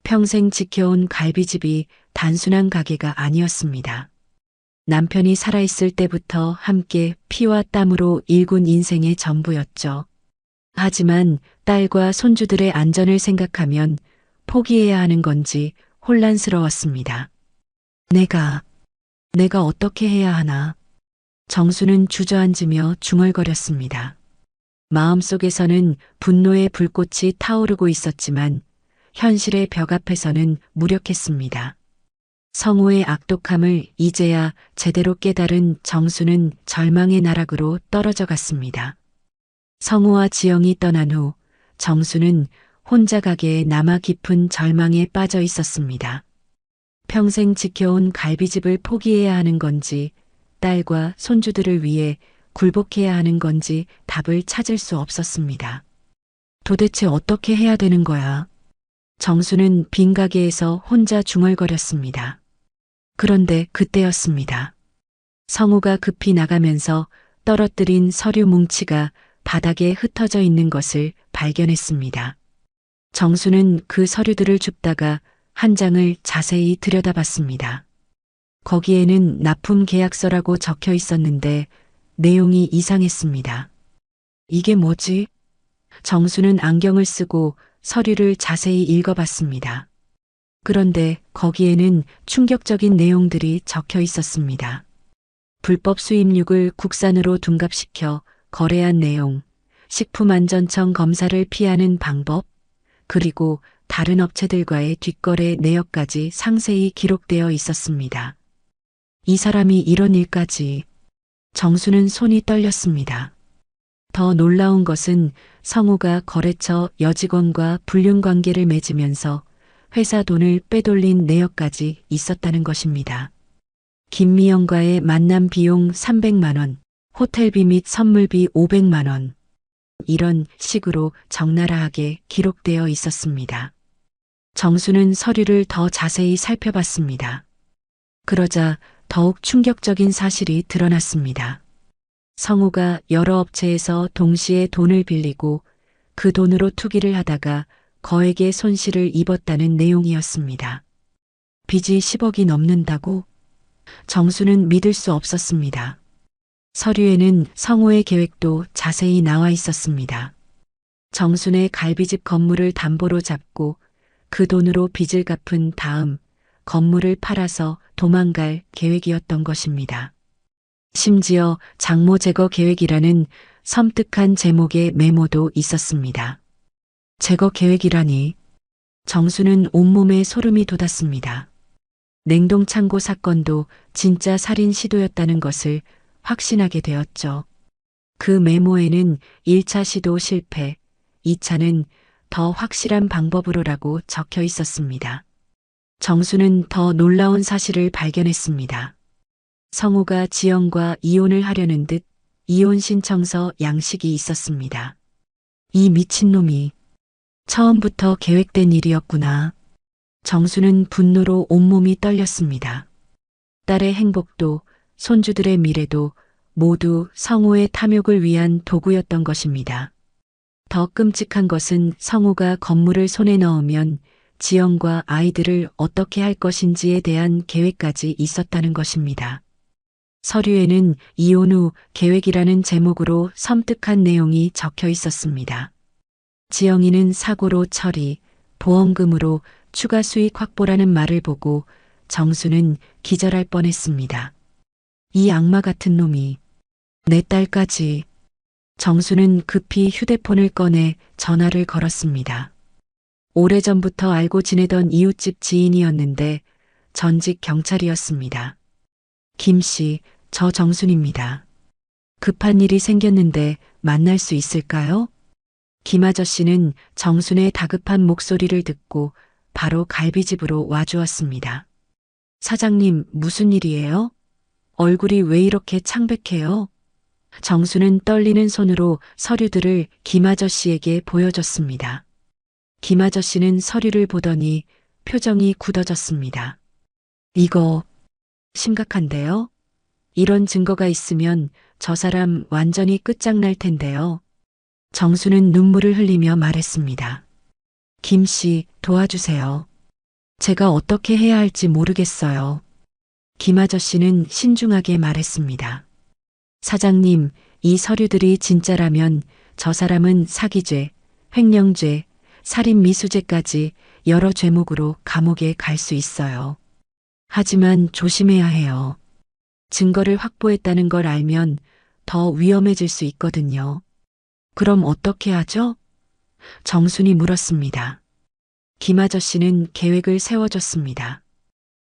평생 지켜온 갈비집이 단순한 가게가 아니었습니다. 남편이 살아있을 때부터 함께 피와 땀으로 일군 인생의 전부였죠. 하지만 딸과 손주들의 안전을 생각하면 포기해야 하는 건지 혼란스러웠습니다. 내가 어떻게 해야 하나? 정수는 주저앉으며 중얼거렸습니다. 마음속에서는 분노의 불꽃이 타오르고 있었지만 현실의 벽 앞에서는 무력했습니다. 성우의 악독함을 이제야 제대로 깨달은 정수는 절망의 나락으로 떨어져 갔습니다. 성우와 지영이 떠난 후 정수는 혼자 가게에 남아 깊은 절망에 빠져 있었습니다. 평생 지켜온 갈비집을 포기해야 하는 건지 딸과 손주들을 위해 굴복해야 하는 건지 답을 찾을 수 없었습니다. 도대체 어떻게 해야 되는 거야? 정수는 빈 가게에서 혼자 중얼거렸습니다. 그런데 그때였습니다. 성우가 급히 나가면서 떨어뜨린 서류 뭉치가 바닥에 흩어져 있는 것을 발견했습니다. 정수는 그 서류들을 줍다가 한 장을 자세히 들여다봤습니다. 거기에는 납품 계약서라고 적혀 있었는데 내용이 이상했습니다. 이게 뭐지? 정수는 안경을 쓰고 서류를 자세히 읽어봤습니다. 그런데 거기에는 충격적인 내용들이 적혀 있었습니다. 불법 수입육을 국산으로 둔갑시켜 거래한 내용, 식품안전청 검사를 피하는 방법, 그리고 다른 업체들과의 뒷거래 내역까지 상세히 기록되어 있었습니다. 이 사람이 이런 일까지. 정수는 손이 떨렸습니다. 더 놀라운 것은 성우가 거래처 여직원과 불륜 관계를 맺으면서 회사 돈을 빼돌린 내역까지 있었다는 것입니다. 김미영과의 만남 비용 300만 원, 호텔비 및 선물비 500만 원. 이런 식으로 적나라하게 기록되어 있었습니다. 정수는 서류를 더 자세히 살펴봤습니다. 그러자 더욱 충격적인 사실이 드러났습니다. 성우가 여러 업체에서 동시에 돈을 빌리고 그 돈으로 투기를 하다가 거액의 손실을 입었다는 내용이었습니다. 빚이 10억이 넘는다고? 정수는 믿을 수 없었습니다. 서류에는 성우의 계획도 자세히 나와 있었습니다. 정순의 갈비집 건물을 담보로 잡고 그 돈으로 빚을 갚은 다음 건물을 팔아서 도망갈 계획이었던 것입니다. 심지어 장모 제거 계획이라는 섬뜩한 제목의 메모도 있었습니다. 제거 계획이라니. 정수는 온몸에 소름이 돋았습니다. 냉동창고 사건도 진짜 살인 시도였다는 것을 확신하게 되었죠. 그 메모에는 1차 시도 실패, 2차는 더 확실한 방법으로라고 적혀 있었습니다. 정수는 더 놀라운 사실을 발견했습니다. 성우가 지영과 이혼을 하려는 듯 이혼 신청서 양식이 있었습니다. 이 미친놈이 처음부터 계획된 일이었구나. 정수는 분노로 온몸이 떨렸습니다. 딸의 행복도 손주들의 미래도 모두 성우의 탐욕을 위한 도구였던 것입니다. 더 끔찍한 것은 성우가 건물을 손에 넣으면 지영과 아이들을 어떻게 할 것인지에 대한 계획까지 있었다는 것입니다. 서류에는 이혼 후 계획이라는 제목으로 섬뜩한 내용이 적혀 있었습니다. 지영이는 사고로 처리, 보험금으로 추가 수익 확보라는 말을 보고 정수는 기절할 뻔했습니다. 이 악마 같은 놈이 내 딸까지. 정수는 급히 휴대폰을 꺼내 전화를 걸었습니다. 오래전부터 알고 지내던 이웃집 지인이었는데 전직 경찰이었습니다. 김 씨, 저 정순입니다. 급한 일이 생겼는데 만날 수 있을까요? 김 아저씨는 정순의 다급한 목소리를 듣고 바로 갈비집으로 와주었습니다. 사장님, 무슨 일이에요? 얼굴이 왜 이렇게 창백해요? 정수는 떨리는 손으로 서류들을 김 아저씨에게 보여줬습니다. 김 아저씨는 서류를 보더니 표정이 굳어졌습니다. 이거 심각한데요? 이런 증거가 있으면 저 사람 완전히 끝장날 텐데요. 정수는 눈물을 흘리며 말했습니다. 김 씨, 도와주세요. 제가 어떻게 해야 할지 모르겠어요. 김 아저씨는 신중하게 말했습니다. 사장님, 이 서류들이 진짜라면 저 사람은 사기죄, 횡령죄, 살인미수죄까지 여러 죄목으로 감옥에 갈 수 있어요. 하지만 조심해야 해요. 증거를 확보했다는 걸 알면 더 위험해질 수 있거든요. 그럼 어떻게 하죠? 정순이 물었습니다. 김 아저씨는 계획을 세워줬습니다.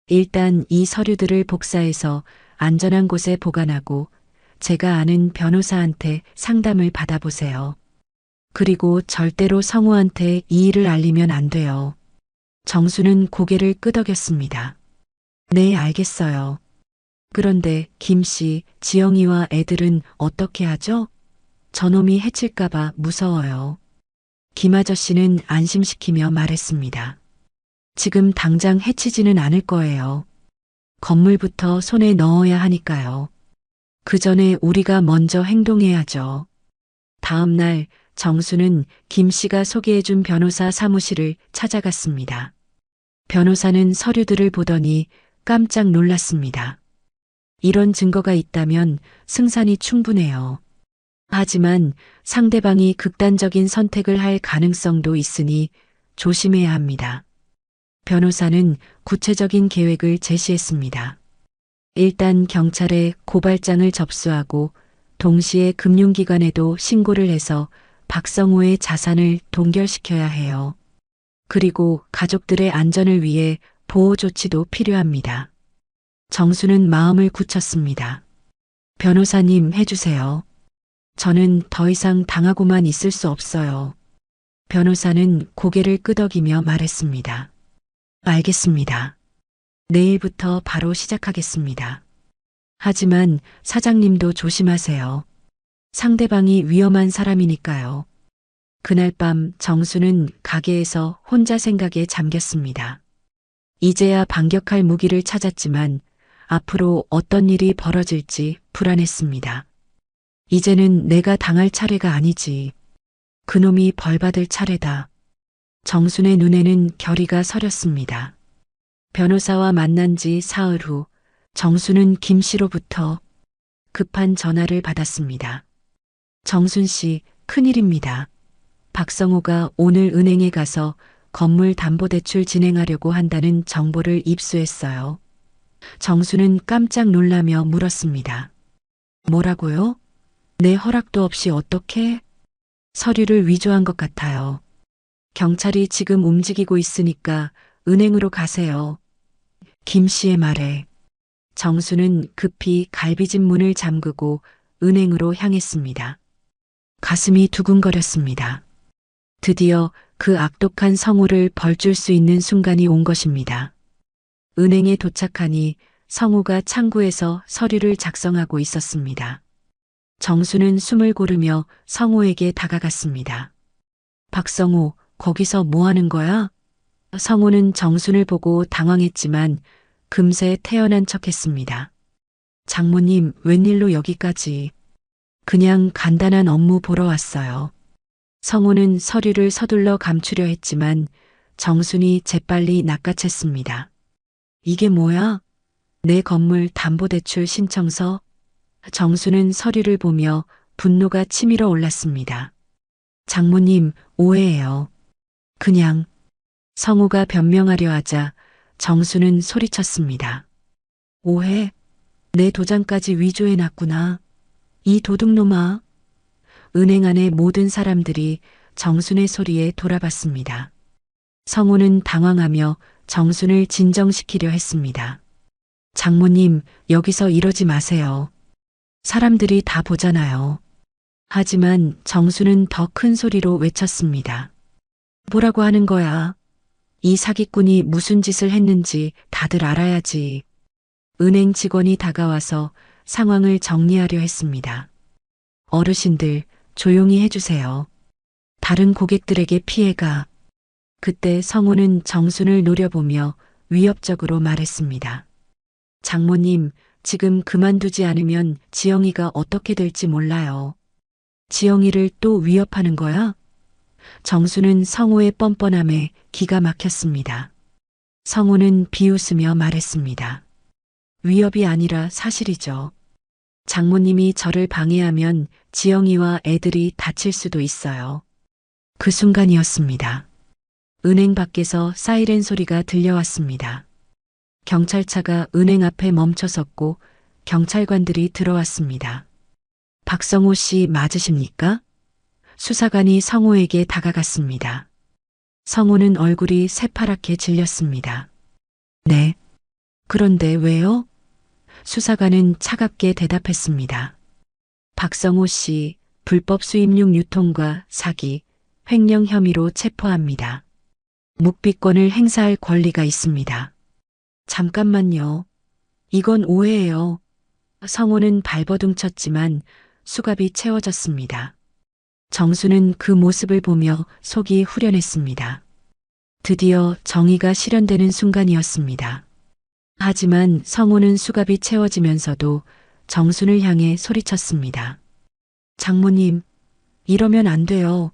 일단 이 서류들을 복사해서 안전한 곳에 보관하고 제가 아는 변호사한테 상담을 받아보세요. 그리고 절대로 성우한테 이 일을 알리면 안 돼요. 정수는 고개를 끄덕였습니다. 네, 알겠어요. 그런데 김 씨, 지영이와 애들은 어떻게 하죠? 저놈이 해칠까봐 무서워요. 김 아저씨는 안심시키며 말했습니다. 지금 당장 해치지는 않을 거예요. 건물부터 손에 넣어야 하니까요. 그 전에 우리가 먼저 행동해야죠. 다음 날 정수는 김 씨가 소개해준 변호사 사무실을 찾아갔습니다. 변호사는 서류들을 보더니 깜짝 놀랐습니다. 이런 증거가 있다면 승산이 충분해요. 하지만 상대방이 극단적인 선택을 할 가능성도 있으니 조심해야 합니다. 변호사는 구체적인 계획을 제시했습니다. 일단 경찰에 고발장을 접수하고 동시에 금융기관에도 신고를 해서 박성호의 자산을 동결시켜야 해요. 그리고 가족들의 안전을 위해 보호 조치도 필요합니다. 정수는 마음을 굳혔습니다. 변호사님 해주세요. 저는 더 이상 당하고만 있을 수 없어요. 변호사는 고개를 끄덕이며 말했습니다. 알겠습니다. 내일부터 바로 시작하겠습니다. 하지만 사장님도 조심하세요. 상대방이 위험한 사람이니까요. 그날 밤 정수는 가게에서 혼자 생각에 잠겼습니다. 이제야 반격할 무기를 찾았지만 앞으로 어떤 일이 벌어질지 불안했습니다. 이제는 내가 당할 차례가 아니지. 그놈이 벌받을 차례다. 정순의 눈에는 결의가 서렸습니다. 변호사와 만난 지 사흘 후 정순은 김 씨로부터 급한 전화를 받았습니다. 정순 씨, 큰일입니다. 박성호가 오늘 은행에 가서 건물 담보대출 진행하려고 한다는 정보를 입수했어요. 정순은 깜짝 놀라며 물었습니다. 뭐라고요? 내 허락도 없이 어떻게? 서류를 위조한 것 같아요. 경찰이 지금 움직이고 있으니까 은행으로 가세요. 김 씨의 말에 정수는 급히 갈비집 문을 잠그고 은행으로 향했습니다. 가슴이 두근거렸습니다. 드디어 그 악독한 성우를 벌줄 수 있는 순간이 온 것입니다. 은행에 도착하니 성우가 창구에서 서류를 작성하고 있었습니다. 정수는 숨을 고르며 성우에게 다가갔습니다. 박성우, 거기서 뭐 하는 거야? 성우는 정순을 보고 당황했지만 금세 태어난 척했습니다. 장모님, 웬일로 여기까지? 그냥 간단한 업무 보러 왔어요. 성우는 서류를 서둘러 감추려 했지만 정순이 재빨리 낚아챘습니다. 이게 뭐야? 내 건물 담보대출 신청서? 정수는 서류를 보며 분노가 치밀어 올랐습니다. 장모님, 오해예요. 그냥. 성우가 변명하려 하자 정수는 소리쳤습니다. 오해? 내 도장까지 위조해놨구나. 이 도둑놈아. 은행 안의 모든 사람들이 정순의 소리에 돌아봤습니다. 성우는 당황하며 정순을 진정시키려 했습니다. 장모님, 여기서 이러지 마세요. 사람들이 다 보잖아요. 하지만 정수는 더 큰 소리로 외쳤습니다. 뭐라고 하는 거야? 이 사기꾼이 무슨 짓을 했는지 다들 알아야지. 은행 직원이 다가와서 상황을 정리하려 했습니다. 어르신들, 조용히 해주세요. 다른 고객들에게 피해가. 그때 성우는 정순을 노려보며 위협적으로 말했습니다. 장모님, 지금 그만두지 않으면 지영이가 어떻게 될지 몰라요. 지영이를 또 위협하는 거야? 정수는 성우의 뻔뻔함에 기가 막혔습니다. 성우는 비웃으며 말했습니다. 위협이 아니라 사실이죠. 장모님이 저를 방해하면 지영이와 애들이 다칠 수도 있어요. 그 순간이었습니다. 은행 밖에서 사이렌 소리가 들려왔습니다. 경찰차가 은행 앞에 멈춰섰고 경찰관들이 들어왔습니다. 박성호 씨 맞으십니까? 수사관이 성호에게 다가갔습니다. 성호는 얼굴이 새파랗게 질렸습니다. 네. 그런데 왜요? 수사관은 차갑게 대답했습니다. 박성호 씨 불법 수입육 유통과 사기, 횡령 혐의로 체포합니다. 묵비권을 행사할 권리가 있습니다. 잠깐만요. 이건 오해예요. 성호는 발버둥 쳤지만 수갑이 채워졌습니다. 정수는 그 모습을 보며 속이 후련했습니다. 드디어 정의가 실현되는 순간이었습니다. 하지만 성우는 수갑이 채워지면서도 정순을 향해 소리쳤습니다. 장모님, 이러면 안 돼요.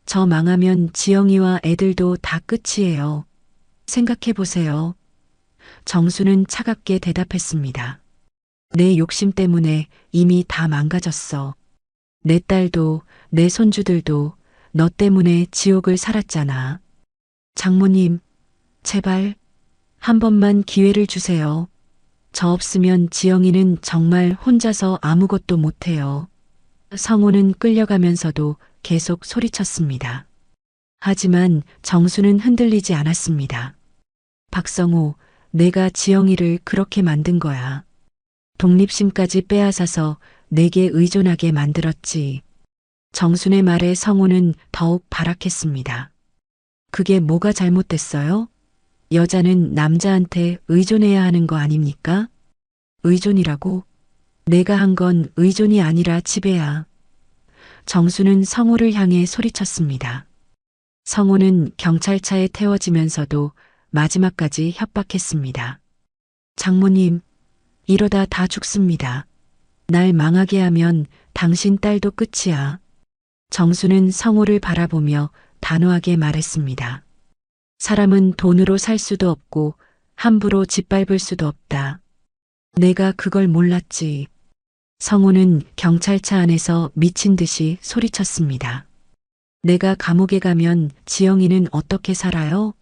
저 망하면 지영이와 애들도 다 끝이에요. 생각해 보세요. 정수는 차갑게 대답했습니다. 내 욕심 때문에 이미 다 망가졌어. 내 딸도 내 손주들도 너 때문에 지옥을 살았잖아. 장모님, 제발 한 번만 기회를 주세요. 저 없으면 지영이는 정말 혼자서 아무것도 못해요. 성호는 끌려가면서도 계속 소리쳤습니다. 하지만 정수는 흔들리지 않았습니다. 박성호, 내가 지영이를 그렇게 만든 거야. 독립심까지 빼앗아서 내게 의존하게 만들었지. 정순의 말에 성호는 더욱 발악했습니다. 그게 뭐가 잘못됐어요? 여자는 남자한테 의존해야 하는 거 아닙니까? 의존이라고? 내가 한 건 의존이 아니라 지배야. 정수는 성호를 향해 소리쳤습니다. 성호는 경찰차에 태워지면서도 마지막까지 협박했습니다. 장모님, 이러다 다 죽습니다. 날 망하게 하면 당신 딸도 끝이야. 정수는 성호를 바라보며 단호하게 말했습니다. 사람은 돈으로 살 수도 없고 함부로 짓밟을 수도 없다. 내가 그걸 몰랐지. 성호는 경찰차 안에서 미친 듯이 소리쳤습니다. 내가 감옥에 가면 지영이는 어떻게 살아요?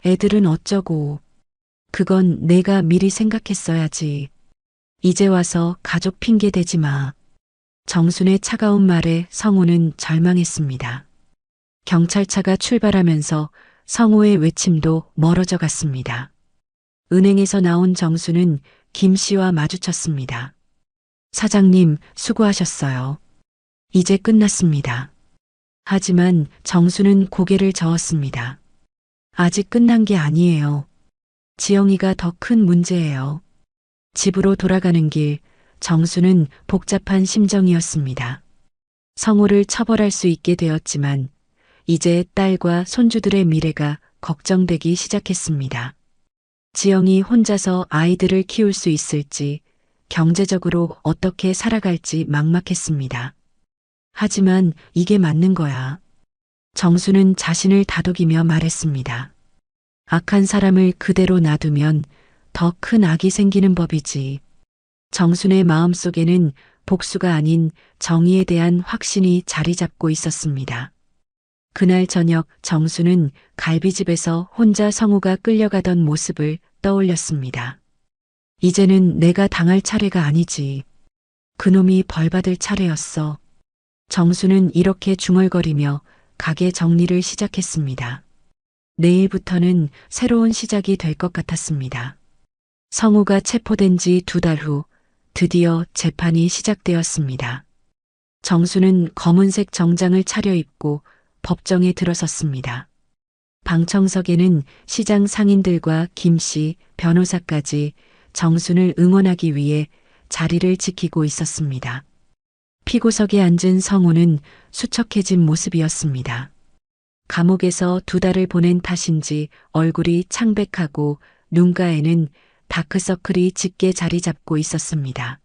애들은 어쩌고. 그건 내가 미리 생각했어야지. 이제 와서 가족 핑계 대지 마. 정순의 차가운 말에 성호는 절망했습니다. 경찰차가 출발하면서 성호의 외침도 멀어져 갔습니다. 은행에서 나온 정수는 김 씨와 마주쳤습니다. 사장님, 수고하셨어요. 이제 끝났습니다. 하지만 정수는 고개를 저었습니다. 아직 끝난 게 아니에요. 지영이가 더 큰 문제예요. 집으로 돌아가는 길, 정수는 복잡한 심정이었습니다. 성호를 처벌할 수 있게 되었지만 이제 딸과 손주들의 미래가 걱정되기 시작했습니다. 지영이 혼자서 아이들을 키울 수 있을지, 경제적으로 어떻게 살아갈지 막막했습니다. 하지만 이게 맞는 거야. 정수는 자신을 다독이며 말했습니다. 악한 사람을 그대로 놔두면 더 큰 악이 생기는 법이지. 정순의 마음속에는 복수가 아닌 정의에 대한 확신이 자리 잡고 있었습니다. 그날 저녁 정수는 갈비집에서 혼자 성우가 끌려가던 모습을 떠올렸습니다. 이제는 내가 당할 차례가 아니지. 그놈이 벌받을 차례였어. 정수는 이렇게 중얼거리며 가게 정리를 시작했습니다. 내일부터는 새로운 시작이 될 것 같았습니다. 성우가 체포된 지 2달 후 드디어 재판이 시작되었습니다. 정수는 검은색 정장을 차려입고 법정에 들어섰습니다. 방청석에는 시장 상인들과 김 씨, 변호사까지 정순을 응원하기 위해 자리를 지키고 있었습니다. 피고석에 앉은 성우는 수척해진 모습이었습니다. 감옥에서 2달을 보낸 탓인지 얼굴이 창백하고 눈가에는 다크서클이 짙게 자리 잡고 있었습니다.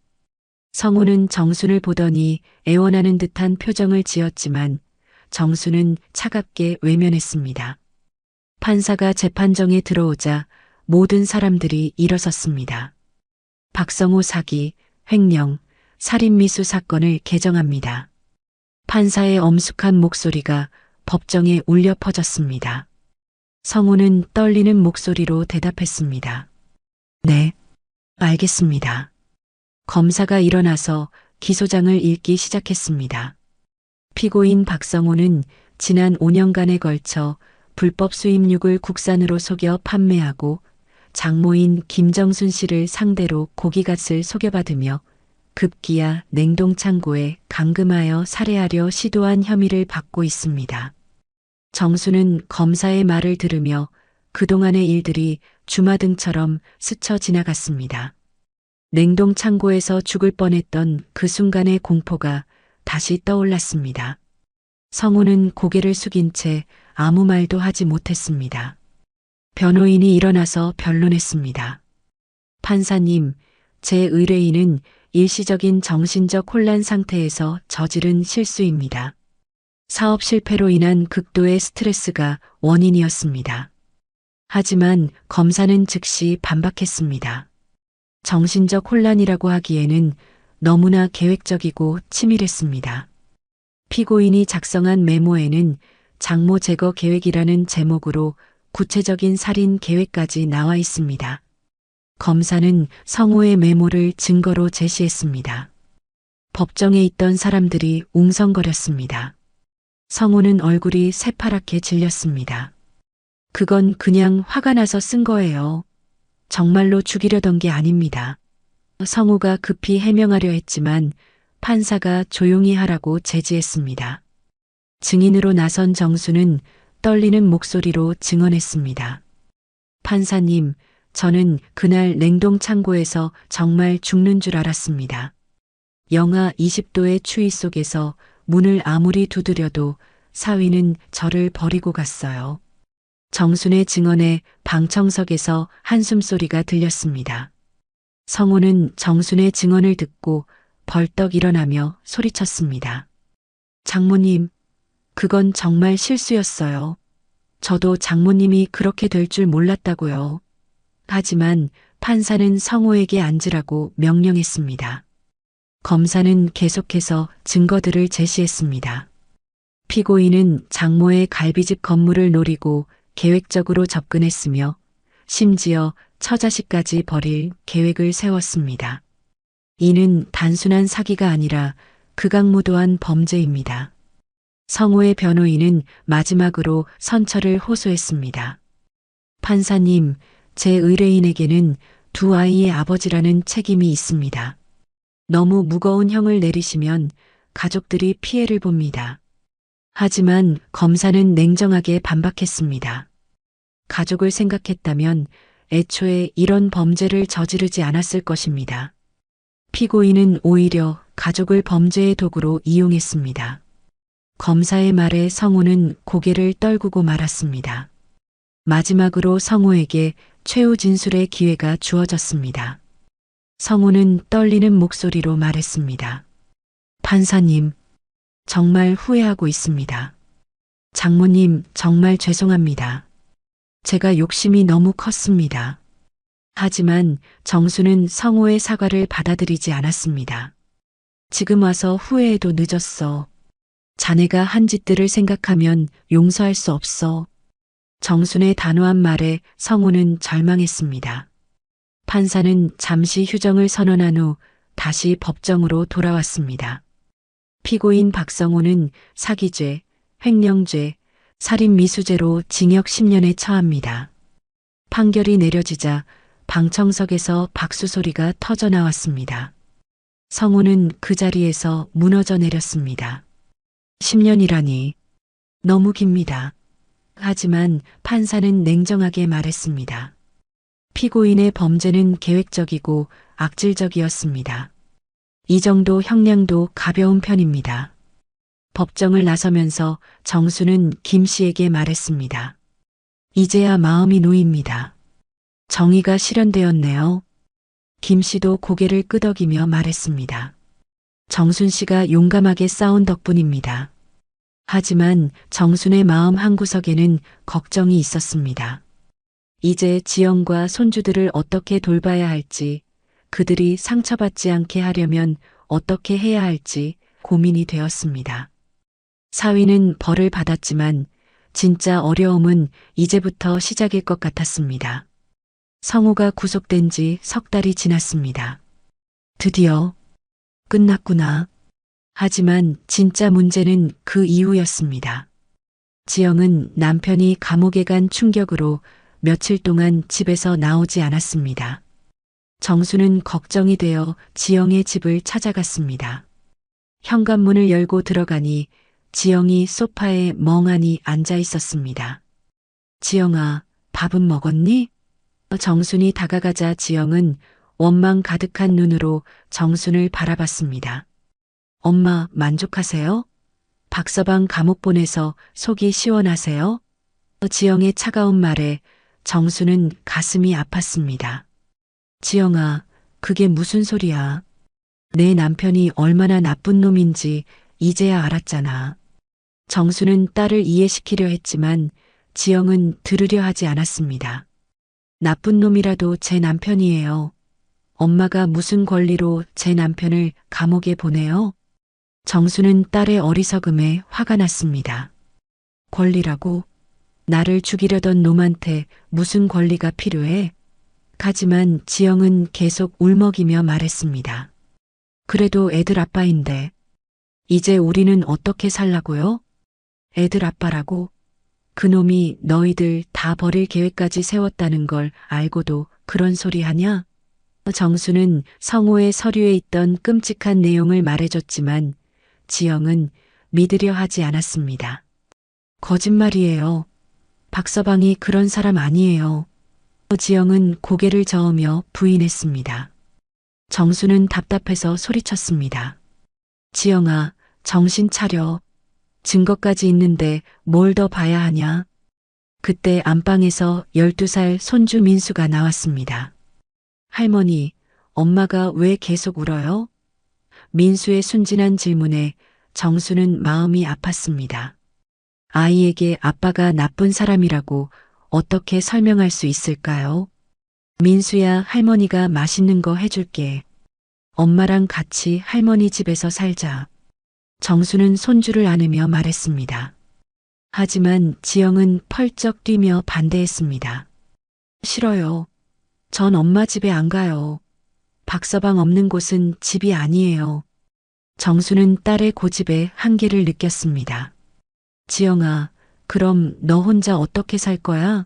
성우는 정순을 보더니 애원하는 듯한 표정을 지었지만 정순은 차갑게 외면했습니다. 판사가 재판정에 들어오자 모든 사람들이 일어섰습니다. 박성호 사기, 횡령, 살인미수 사건을 개정합니다. 판사의 엄숙한 목소리가 법정에 울려 퍼졌습니다. 성우는 떨리는 목소리로 대답했습니다. 네, 알겠습니다. 검사가 일어나서 기소장을 읽기 시작했습니다. 피고인 박성호는 지난 5년간에 걸쳐 불법 수입육을 국산으로 속여 판매하고 장모인 김정순 씨를 상대로 고기값을 속여받으며 급기야 냉동창고에 감금하여 살해하려 시도한 혐의를 받고 있습니다. 정수는 검사의 말을 들으며 그동안의 일들이 주마등처럼 스쳐 지나갔습니다. 냉동창고에서 죽을 뻔했던 그 순간의 공포가 다시 떠올랐습니다. 성우는 고개를 숙인 채 아무 말도 하지 못했습니다. 변호인이 일어나서 변론했습니다. 판사님, 제 의뢰인은 일시적인 정신적 혼란 상태에서 저지른 실수입니다. 사업 실패로 인한 극도의 스트레스가 원인이었습니다. 하지만 검사는 즉시 반박했습니다. 정신적 혼란이라고 하기에는 너무나 계획적이고 치밀했습니다. 피고인이 작성한 메모에는 장모 제거 계획이라는 제목으로 구체적인 살인 계획까지 나와 있습니다. 검사는 성호의 메모를 증거로 제시했습니다. 법정에 있던 사람들이 웅성거렸습니다. 성호는 얼굴이 새파랗게 질렸습니다. 그건 그냥 화가 나서 쓴 거예요. 정말로 죽이려던 게 아닙니다. 성호가 급히 해명하려 했지만 판사가 조용히 하라고 제지했습니다. 증인으로 나선 정수는 떨리는 목소리로 증언했습니다. 판사님, 저는 그날 냉동 창고에서 정말 죽는 줄 알았습니다. 영하 20도의 추위 속에서 문을 아무리 두드려도 사위는 저를 버리고 갔어요. 정순의 증언에 방청석에서 한숨소리가 들렸습니다. 성호는 정순의 증언을 듣고 벌떡 일어나며 소리쳤습니다. 장모님, 그건 정말 실수였어요. 저도 장모님이 그렇게 될 줄 몰랐다고요. 하지만 판사는 성호에게 앉으라고 명령했습니다. 검사는 계속해서 증거들을 제시했습니다. 피고인은 장모의 갈비집 건물을 노리고 계획적으로 접근했으며 심지어 처자식까지 버릴 계획을 세웠습니다. 이는 단순한 사기가 아니라 극악무도한 범죄입니다. 성호의 변호인은 마지막으로 선처를 호소했습니다. 판사님, 제 의뢰인에게는 두 아이의 아버지라는 책임이 있습니다. 너무 무거운 형을 내리시면 가족들이 피해를 봅니다. 하지만 검사는 냉정하게 반박했습니다. 가족을 생각했다면 애초에 이런 범죄를 저지르지 않았을 것입니다. 피고인은 오히려 가족을 범죄의 도구로 이용했습니다. 검사의 말에 성호는 고개를 떨구고 말았습니다. 마지막으로 성호에게 최후 진술의 기회가 주어졌습니다. 성호는 떨리는 목소리로 말했습니다. 판사님, 정말 후회하고 있습니다. 장모님, 정말 죄송합니다. 제가 욕심이 너무 컸습니다. 하지만 정수는 성호의 사과를 받아들이지 않았습니다. 지금 와서 후회해도 늦었어. 자네가 한 짓들을 생각하면 용서할 수 없어. 정순의 단호한 말에 성호는 절망했습니다. 판사는 잠시 휴정을 선언한 후 다시 법정으로 돌아왔습니다. 피고인 박성호는 사기죄, 횡령죄, 살인미수죄로 징역 10년에 처합니다. 판결이 내려지자 방청석에서 박수 소리가 터져 나왔습니다. 성호는 그 자리에서 무너져 내렸습니다. 10년이라니 너무 깁니다. 하지만 판사는 냉정하게 말했습니다. 피고인의 범죄는 계획적이고 악질적이었습니다. 이 정도 형량도 가벼운 편입니다. 법정을 나서면서 정수는 김 씨에게 말했습니다. 이제야 마음이 놓입니다. 정의가 실현되었네요. 김 씨도 고개를 끄덕이며 말했습니다. 정순 씨가 용감하게 싸운 덕분입니다. 하지만 정순의 마음 한구석에는 걱정이 있었습니다. 이제 지영과 손주들을 어떻게 돌봐야 할지, 그들이 상처받지 않게 하려면 어떻게 해야 할지 고민이 되었습니다. 사위는 벌을 받았지만 진짜 어려움은 이제부터 시작일 것 같았습니다. 성호가 구속된 지 석 달이 지났습니다. 드디어 끝났구나. 하지만 진짜 문제는 그 이후였습니다. 지영은 남편이 감옥에 간 충격으로 며칠 동안 집에서 나오지 않았습니다. 정수는 걱정이 되어 지영의 집을 찾아갔습니다. 현관문을 열고 들어가니 지영이 소파에 멍하니 앉아 있었습니다. 지영아, 밥은 먹었니? 정순이 다가가자 지영은 원망 가득한 눈으로 정순을 바라봤습니다. 엄마, 만족하세요? 박서방 감옥 보내서 속이 시원하세요? 지영의 차가운 말에 정수는 가슴이 아팠습니다. 지영아, 그게 무슨 소리야? 내 남편이 얼마나 나쁜 놈인지 이제야 알았잖아. 정수는 딸을 이해시키려 했지만 지영은 들으려 하지 않았습니다. 나쁜 놈이라도 제 남편이에요. 엄마가 무슨 권리로 제 남편을 감옥에 보내요? 정수는 딸의 어리석음에 화가 났습니다. 권리라고? 나를 죽이려던 놈한테 무슨 권리가 필요해? 하지만 지영은 계속 울먹이며 말했습니다. 그래도 애들 아빠인데 이제 우리는 어떻게 살라고요? 애들 아빠라고? 그놈이 너희들 다 버릴 계획까지 세웠다는 걸 알고도 그런 소리 하냐? 정수는 성호의 서류에 있던 끔찍한 내용을 말해줬지만 지영은 믿으려 하지 않았습니다. 거짓말이에요. 박서방이 그런 사람 아니에요. 지영은 고개를 저으며 부인했습니다. 정수는 답답해서 소리쳤습니다. 지영아, 정신 차려. 증거까지 있는데 뭘 더 봐야 하냐? 그때 안방에서 12살 손주 민수가 나왔습니다. 할머니, 엄마가 왜 계속 울어요? 민수의 순진한 질문에 정수는 마음이 아팠습니다. 아이에게 아빠가 나쁜 사람이라고 어떻게 설명할 수 있을까요? 민수야, 할머니가 맛있는 거 해줄게. 엄마랑 같이 할머니 집에서 살자. 정수는 손주를 안으며 말했습니다. 하지만 지영은 펄쩍 뛰며 반대했습니다. 싫어요. 전 엄마 집에 안 가요. 박서방 없는 곳은 집이 아니에요. 정수는 딸의 고집에 한계를 느꼈습니다. 지영아, 그럼 너 혼자 어떻게 살 거야?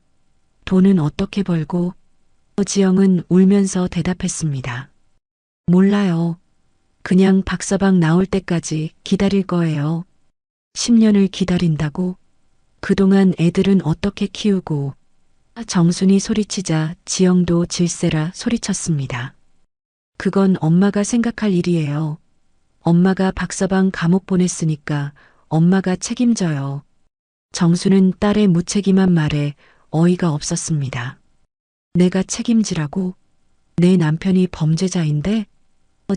돈은 어떻게 벌고? 지영은 울면서 대답했습니다. 몰라요. 그냥 박서방 나올 때까지 기다릴 거예요. 10년을 기다린다고? 그동안 애들은 어떻게 키우고? 정순이 소리치자 지영도 질세라 소리쳤습니다. 그건 엄마가 생각할 일이에요. 엄마가 박서방 감옥 보냈으니까 엄마가 책임져요. 정수는 딸의 무책임한 말에 어이가 없었습니다. 내가 책임지라고? 내 남편이 범죄자인데?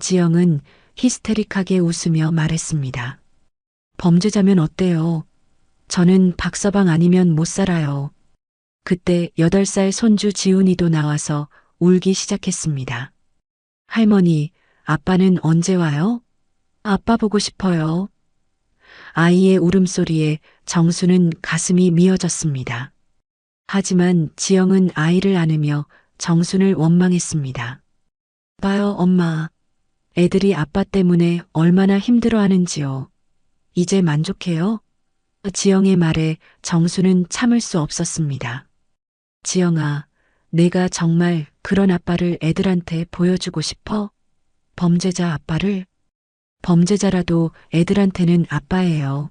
지영은 히스테릭하게 웃으며 말했습니다. 범죄자면 어때요? 저는 박서방 아니면 못 살아요. 그때 8살 손주 지훈이도 나와서 울기 시작했습니다. 할머니, 아빠는 언제 와요? 아빠 보고 싶어요. 아이의 울음소리에 정수는 가슴이 미어졌습니다. 하지만 지영은 아이를 안으며 정순을 원망했습니다. 봐요, 엄마. 애들이 아빠 때문에 얼마나 힘들어하는지요. 이제 만족해요? 지영의 말에 정수는 참을 수 없었습니다. 지영아, 내가 정말 그런 아빠를 애들한테 보여주고 싶어? 범죄자 아빠를? 범죄자라도 애들한테는 아빠예요.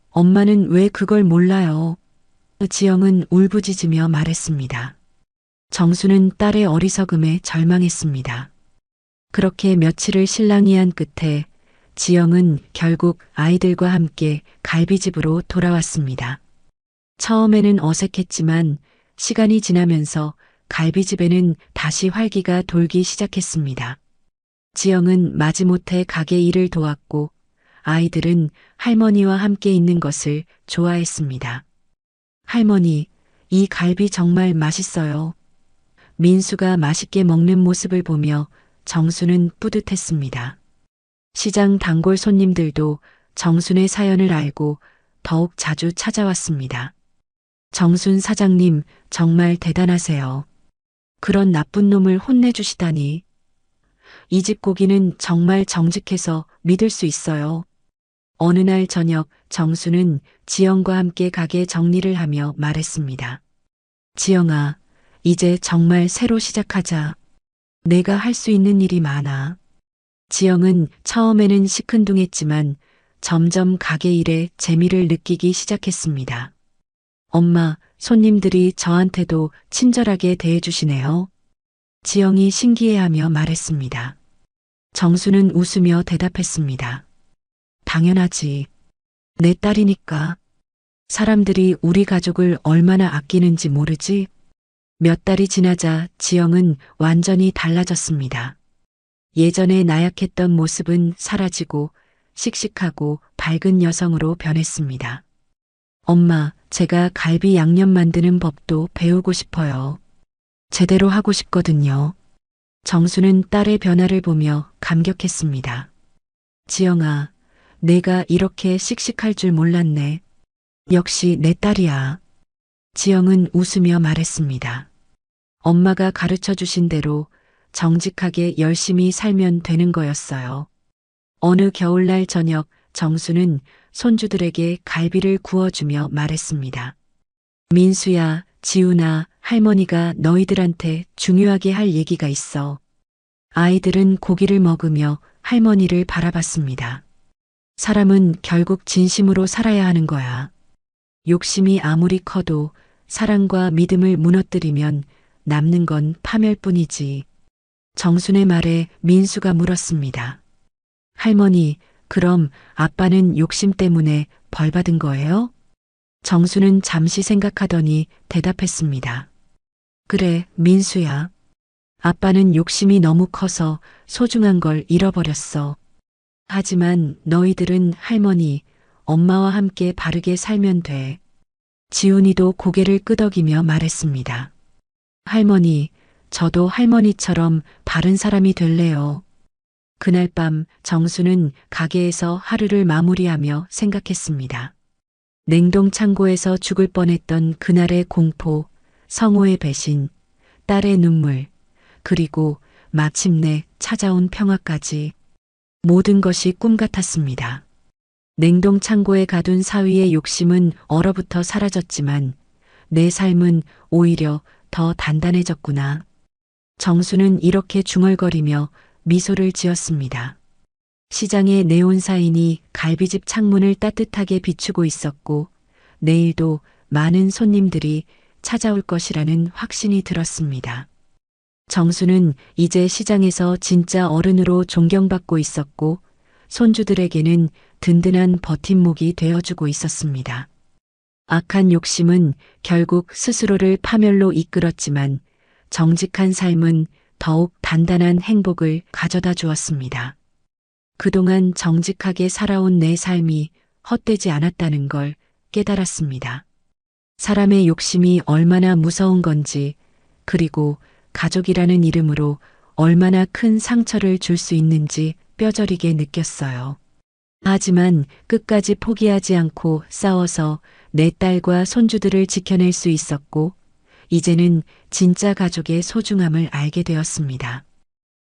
엄마는 왜 그걸 몰라요? 지영은 울부짖으며 말했습니다. 정수는 딸의 어리석음에 절망했습니다. 그렇게 며칠을 실랑이한 끝에 지영은 결국 아이들과 함께 갈비집으로 돌아왔습니다. 처음에는 어색했지만 시간이 지나면서 갈비집에는 다시 활기가 돌기 시작했습니다. 지영은 마지못해 가게 일을 도왔고 아이들은 할머니와 함께 있는 것을 좋아했습니다. 할머니, 이 갈비 정말 맛있어요. 민수가 맛있게 먹는 모습을 보며 정수는 뿌듯했습니다. 시장 단골 손님들도 정순의 사연을 알고 더욱 자주 찾아왔습니다. 정순 사장님, 정말 대단하세요. 그런 나쁜 놈을 혼내주시다니. 이 집 고기는 정말 정직해서 믿을 수 있어요. 어느 날 저녁 정수는 지영과 함께 가게 정리를 하며 말했습니다. 지영아, 이제 정말 새로 시작하자. 내가 할 수 있는 일이 많아. 지영은 처음에는 시큰둥했지만 점점 가게 일에 재미를 느끼기 시작했습니다. 엄마, 손님들이 저한테도 친절하게 대해주시네요. 지영이 신기해하며 말했습니다. 정수는 웃으며 대답했습니다. 당연하지. 내 딸이니까. 사람들이 우리 가족을 얼마나 아끼는지 모르지? 몇 달이 지나자 지영은 완전히 달라졌습니다. 예전에 나약했던 모습은 사라지고 씩씩하고 밝은 여성으로 변했습니다. 엄마, 제가 갈비 양념 만드는 법도 배우고 싶어요. 제대로 하고 싶거든요. 정수는 딸의 변화를 보며 감격했습니다. 지영아, 내가 이렇게 씩씩할 줄 몰랐네. 역시 내 딸이야. 지영은 웃으며 말했습니다. 엄마가 가르쳐 주신 대로 정직하게 열심히 살면 되는 거였어요. 어느 겨울날 저녁 정수는 손주들에게 갈비를 구워주며 말했습니다. 민수야, 지훈아, 할머니가 너희들한테 중요하게 할 얘기가 있어. 아이들은 고기를 먹으며 할머니를 바라봤습니다. 사람은 결국 진심으로 살아야 하는 거야. 욕심이 아무리 커도 사랑과 믿음을 무너뜨리면 남는 건 파멸뿐이지. 정순의 말에 민수가 물었습니다. 할머니, 그럼 아빠는 욕심 때문에 벌 받은 거예요? 정수는 잠시 생각하더니 대답했습니다. 그래, 민수야. 아빠는 욕심이 너무 커서 소중한 걸 잃어버렸어. 하지만 너희들은 할머니, 엄마와 함께 바르게 살면 돼. 지훈이도 고개를 끄덕이며 말했습니다. 할머니, 저도 할머니처럼 바른 사람이 될래요. 그날 밤 정수는 가게에서 하루를 마무리하며 생각했습니다. 냉동 창고에서 죽을 뻔했던 그날의 공포, 성호의 배신, 딸의 눈물, 그리고 마침내 찾아온 평화까지 모든 것이 꿈 같았습니다. 냉동 창고에 가둔 사위의 욕심은 얼어붙어 사라졌지만 내 삶은 오히려 더 단단해졌구나. 정수는 이렇게 중얼거리며 미소를 지었습니다. 시장의 네온사인이 갈비집 창문을 따뜻하게 비추고 있었고 내일도 많은 손님들이 찾아올 것이라는 확신이 들었습니다. 정수는 이제 시장에서 진짜 어른으로 존경받고 있었고 손주들에게는 든든한 버팀목이 되어주고 있었습니다. 악한 욕심은 결국 스스로를 파멸로 이끌었지만 정직한 삶은 더욱 단단한 행복을 가져다 주었습니다. 그동안 정직하게 살아온 내 삶이 헛되지 않았다는 걸 깨달았습니다. 사람의 욕심이 얼마나 무서운 건지, 그리고 가족이라는 이름으로 얼마나 큰 상처를 줄 수 있는지 뼈저리게 느꼈어요. 하지만 끝까지 포기하지 않고 싸워서 내 딸과 손주들을 지켜낼 수 있었고, 이제는 진짜 가족의 소중함을 알게 되었습니다.